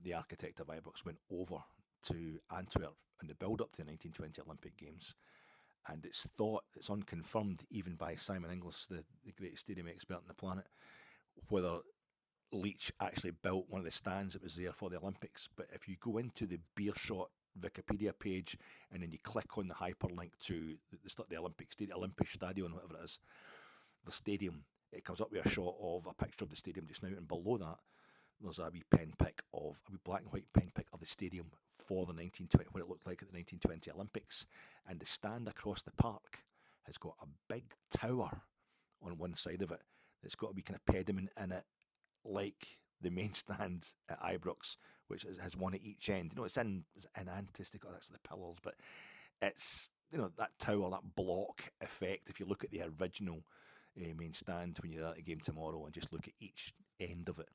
Speaker 1: the architect of Ibrox, went over to Antwerp in the build-up to the 1920 Olympic Games, and it's thought, it's unconfirmed even by Simon Inglis, the greatest stadium expert on the planet, whether Leitch actually built one of the stands that was there for the Olympics. But if you go into the Beershot Wikipedia page and then you click on the hyperlink to the Olympic Stadium, Olympisch Stadion, whatever it is, the stadium, it comes up with a shot of a picture of the stadium just now, and below that there's a wee black and white pen pick of the stadium for the 1920, what it looked like at the 1920 Olympics, and the stand across the park has got a big tower on one side of it that's got a wee kind of pediment in it, like the main stand at Ibrox, which has one at each end. It's in Antis, that's the pillars, but it's, that tower, that block effect. If you look at the original main stand when you're at the game tomorrow and just look at each end of it,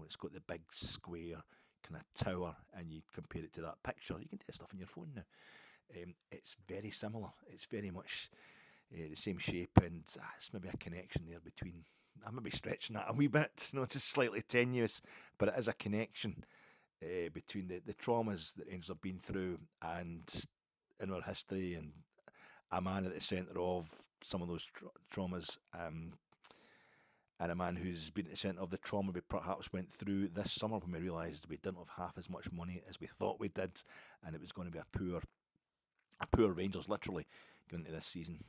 Speaker 1: it's got the big square kind of tower, and you compare it to that picture. You can do stuff on your phone now. It's very similar. It's very much the same shape, and it's maybe a connection there between. I may be stretching that a wee bit, just slightly tenuous, but it is a connection between the traumas that Rangers have been through and in our history, and a man at the centre of some of those traumas, and a man who's been at the centre of the trauma we perhaps went through this summer when we realised we didn't have half as much money as we thought we did, and it was going to be a poor Rangers literally going into this season.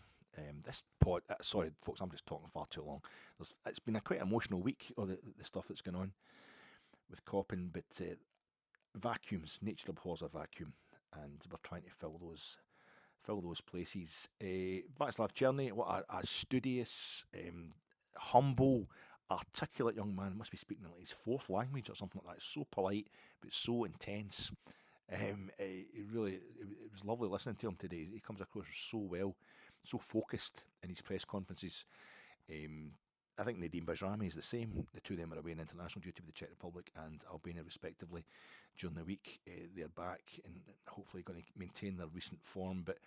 Speaker 1: Sorry folks, I'm just talking far too long. It's been a quite emotional week, all the stuff that's going on with Koppen, but vacuums, nature abhors a vacuum, and we're trying to fill those places. Václav Černý, what a studious, humble, articulate young man, must be speaking like his fourth language or something like that. So polite, but so intense. It was lovely listening to him today. He comes across so well, so focused in his press conferences. I think Nadim Bajrami is the same. The two of them are away on international duty with the Czech Republic and Albania respectively during the week. They're back and hopefully going to maintain their recent form, but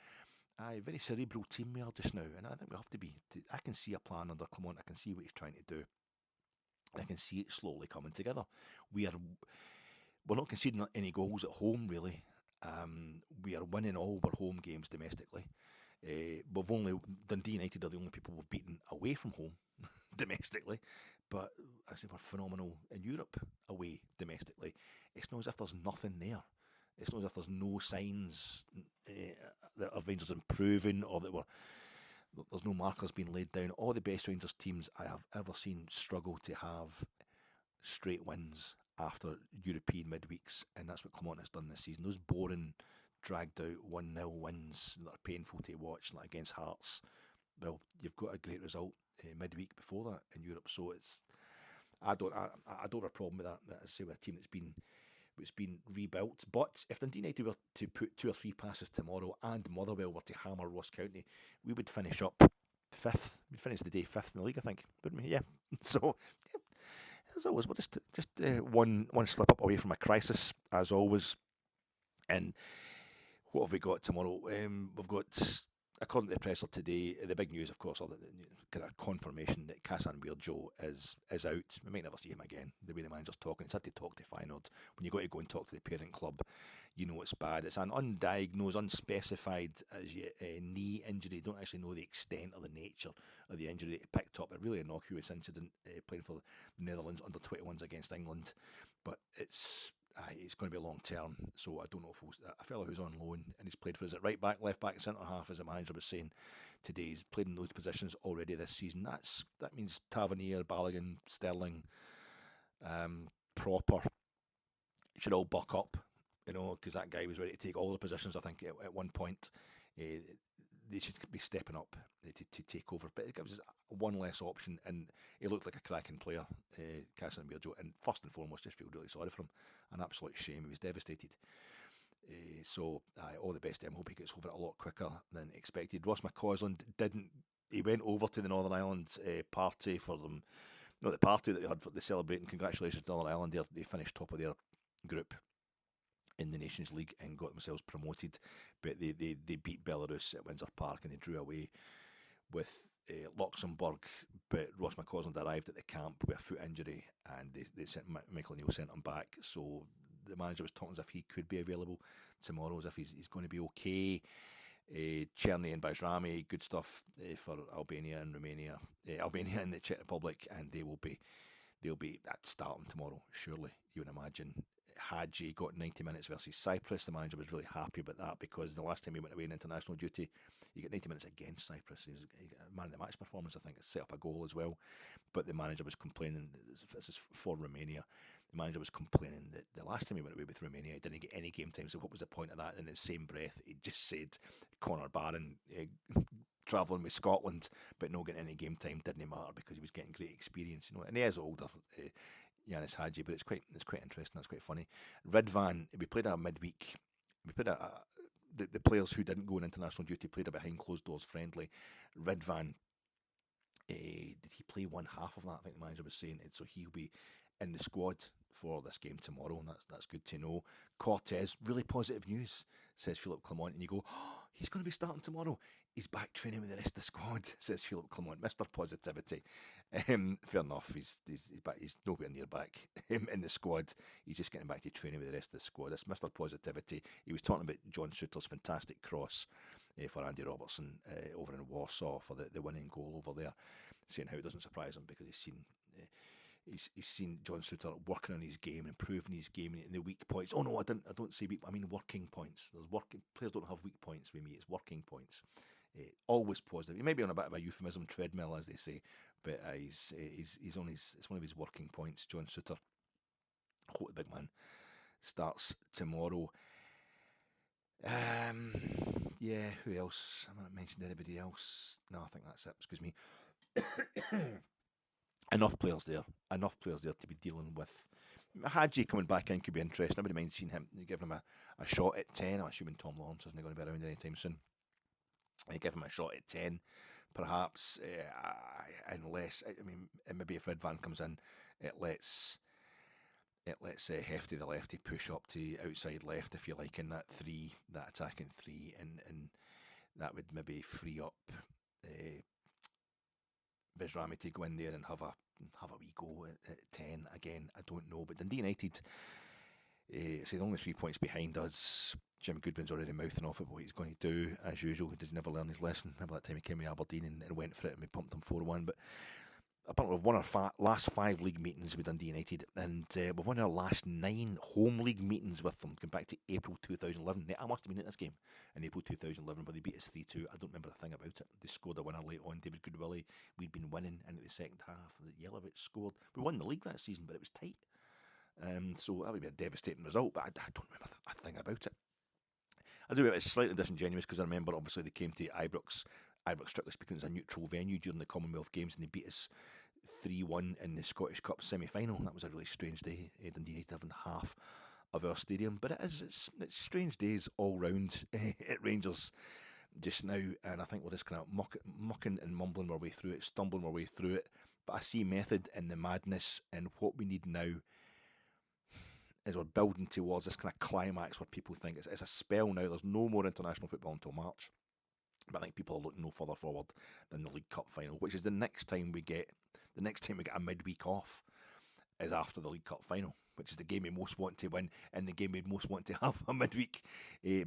Speaker 1: very cerebral team we are just now, and I think we have to be. I can see a plan under Clement. I can see what he's trying to do. I can see it slowly coming together. We're not conceding any goals at home, really. We are winning all our home games domestically. Dundee United are the only people we've beaten away from home domestically, but I say we're phenomenal in Europe away domestically. It's not as if there's nothing there. It's not as if there's no signs that of Rangers improving, or that there's no markers being laid down. All the best Rangers teams I have ever seen struggle to have straight wins after European midweeks, and that's what Clement has done this season. Those boring, dragged out 1-0 wins that are painful to watch, like against Hearts. Well, you've got a great result midweek before that in Europe, so I don't have a problem with that. I say with a team that's been rebuilt. But if Dundee United were to put 2 or 3 passes tomorrow and Motherwell were to hammer Ross County, we would finish up 5th. We'd finish the day 5th in the league, I think, wouldn't we? Yeah. So, yeah, as always, we're just one slip up away from a crisis, as always. And what have we got tomorrow? We've got, according to the presser today, the big news, of course, or the kind of confirmation that Kassan Joe is out. We might never see him again. The way the manager's talking, it's had to talk to Feyenoord. When you got to go and talk to the parent club, you know it's bad. It's an undiagnosed, unspecified as yet knee injury. Don't actually know the extent or the nature of the injury that he picked up. A really innocuous incident playing for the Netherlands under 21s against England, but it's going to be long term, so I don't know if a fellow who's on loan and he's played for us at right back, left back, centre half, as the manager was saying today. He's played in those positions already this season. That means Tavernier, Balogun, Sterling, Proper should all buck up, because that guy was ready to take all the positions. I think at one point, the they should be stepping up to take over. But it gives us one less option, and he looked like a cracking player, Casimir Joe. And first and foremost, just feel really sorry for him. An absolute shame. He was devastated. So all the best to him. Hope he gets over it a lot quicker than expected. Ross McCausland didn't. He went over to the Northern Ireland party for them. Not the party that they had for the celebrating. Congratulations to Northern Ireland. They finished top of their group in the Nations League and got themselves promoted. But they beat Belarus at Windsor Park and they drew away with Luxembourg. But Ross McCausland arrived at the camp with a foot injury and they sent Michael O'Neill sent him back. So the manager was talking as if he could be available tomorrow, as if he's going to be okay. Cherny and Bajrami, good stuff for Albania and Romania, Albania and the Czech Republic, and they'll be at starting tomorrow. Surely, you would imagine. Hadji got 90 minutes versus Cyprus. The manager was really happy about that because the last time he went away in international duty, he got 90 minutes against Cyprus. He got a man of the match performance, I think, set up a goal as well. But the manager was complaining, this is for Romania, the manager was complaining that the last time he went away with Romania, he didn't get any game time. So what was the point of that? And in the same breath, he just said Conor Barron travelling with Scotland, but not getting any game time didn't matter because he was getting great experience. And he is older. Yanis Hadji, but it's quite interesting. That's quite funny. Ridvan, we played a midweek. We played the players who didn't go on international duty played a behind closed doors friendly. Ridvan, did he play one half of that? I think the manager was saying, and so he'll be in the squad for this game tomorrow, and that's good to know. Cortez, really positive news, says Philip Clement, and you go, oh, he's going to be starting tomorrow. He's back training with the rest of the squad, says Philip Clement. Mr. Positivity. Fair enough, he's back, he's nowhere near back in the squad. He's just getting back to training with the rest of the squad. That's Mr. Positivity. He was talking about John Souttar's fantastic cross for Andy Robertson over in Warsaw for the winning goal over there, saying how it doesn't surprise him because he's seen John Souttar working on his game, improving his game in the weak points. Oh no, I don't say weak. I mean working points. Players don't have weak points with me. It's working points. Always positive. He may be on a bit of a euphemism treadmill, as they say, but he's on his. It's one of his working points. John Souttar. I hope the big man starts tomorrow. Yeah. Who else? I haven't mentioned anybody else. No, I think that's it. Excuse me. Enough players there to be dealing with. Hadji coming back in could be interesting. Nobody mind seeing him, giving him a shot at 10. I'm assuming Tom Lawrence isn't going to be around anytime soon. I give him a shot at 10, perhaps, unless, I mean, maybe if Ridvan comes in, it lets Hefty the lefty push up to outside left, if you like, in that attacking three, and that would maybe free up Bajrami to go in there and have a wee go at 10 again. I don't know, but Dundee United, so they're only 3 points behind us. Jim Goodwin's already mouthing off at what he's going to do as usual. He does never learn his lesson. Remember that time he came with Aberdeen and went for it and we pumped them 4-1. But apparently we've won our last 5 league meetings with Dundee United, and we've won our last 9 home league meetings with them, going back to April 2011. I must have been at this game in April 2011, but they beat us 3-2. I don't remember a thing about it. They scored a winner late on, David Goodwillie. We'd been winning into the second half. Yelovich scored. We won the league that season, but it was tight. So that would be a devastating result, but I don't remember a thing about it. I do remember it's slightly disingenuous because I remember obviously they came to Ibrox, strictly speaking, is a neutral venue during the Commonwealth Games, and they beat us 3-1 in the Scottish Cup semi-final. That was a really strange day. Dundee United having half of our stadium, but it's strange days all round at Rangers just now, and I think we're just kind of mucking and mumbling our way through it, stumbling our way through it. But I see method in the madness, and what we need now is we're building towards this kind of climax where people think it's a spell now. There's no more international football until March. But I think people are looking no further forward than the League Cup final, which is the next time we get a midweek off is after the League Cup final, which is the game we most want to win and the game we'd most want to have a midweek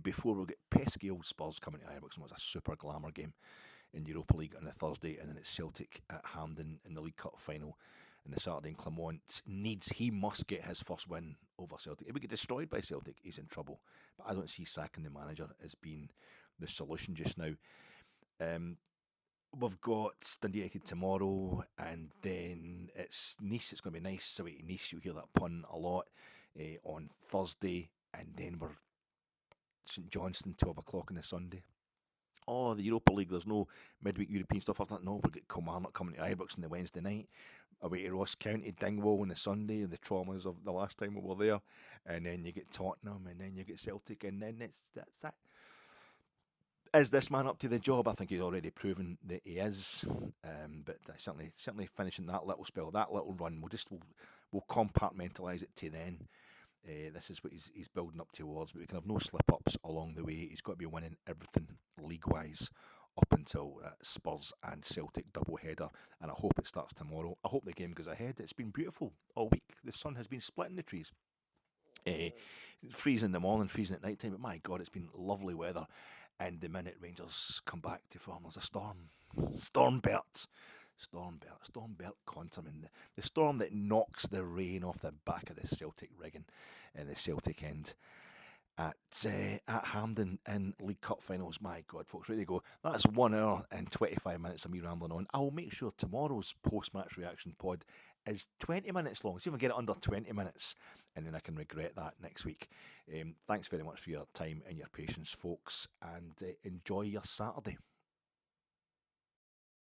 Speaker 1: before we'll get pesky old Spurs coming to Ibrox. It was a super glamour game in the Europa League on a Thursday, and then it's Celtic at Hampden in the League Cup final. And the Saturday in Clement he must get his first win over Celtic. If we get destroyed by Celtic, he's in trouble. But I don't see sacking the manager as being the solution just now. We've got Dundee United tomorrow, and then it's Nice. It's going to be nice. So wait, Nice, you'll hear that pun a lot on Thursday, and then we're St Johnstone 12 o'clock on the Sunday. Oh, the Europa League, there's no midweek European stuff. I thought, no, we've got Kilmarnock coming to Ibrox on the Wednesday night, away to Ross County, Dingwall on the Sunday, and the traumas of the last time we were there. And then you get Tottenham, and then you get Celtic, and then that's that. Is this man up to the job? I think he's already proven that he is. But certainly finishing that little spell, that little run, we'll compartmentalise it to then. This is what he's building up towards, but we can have no slip ups along the way. He's got to be winning everything league wise up until Spurs and Celtic double header, and I hope it starts tomorrow. I hope the game goes ahead. It's been beautiful all week. The sun has been splitting the trees. Uh, Freezing in the morning, freezing at night time, but my God, it's been lovely weather. And the minute Rangers come back to form, there's a storm. Stormbert Conterman, the storm that knocks the rain off the back of the Celtic rigging in the Celtic end at Hampden in League Cup finals. My God, folks, ready to go. That's 1 hour and 25 minutes of me rambling on. I will make sure tomorrow's post-match reaction pod is 20 minutes long. See if I can get it under 20 minutes, and then I can regret that next week. Thanks very much for your time and your patience, folks, and enjoy your Saturday.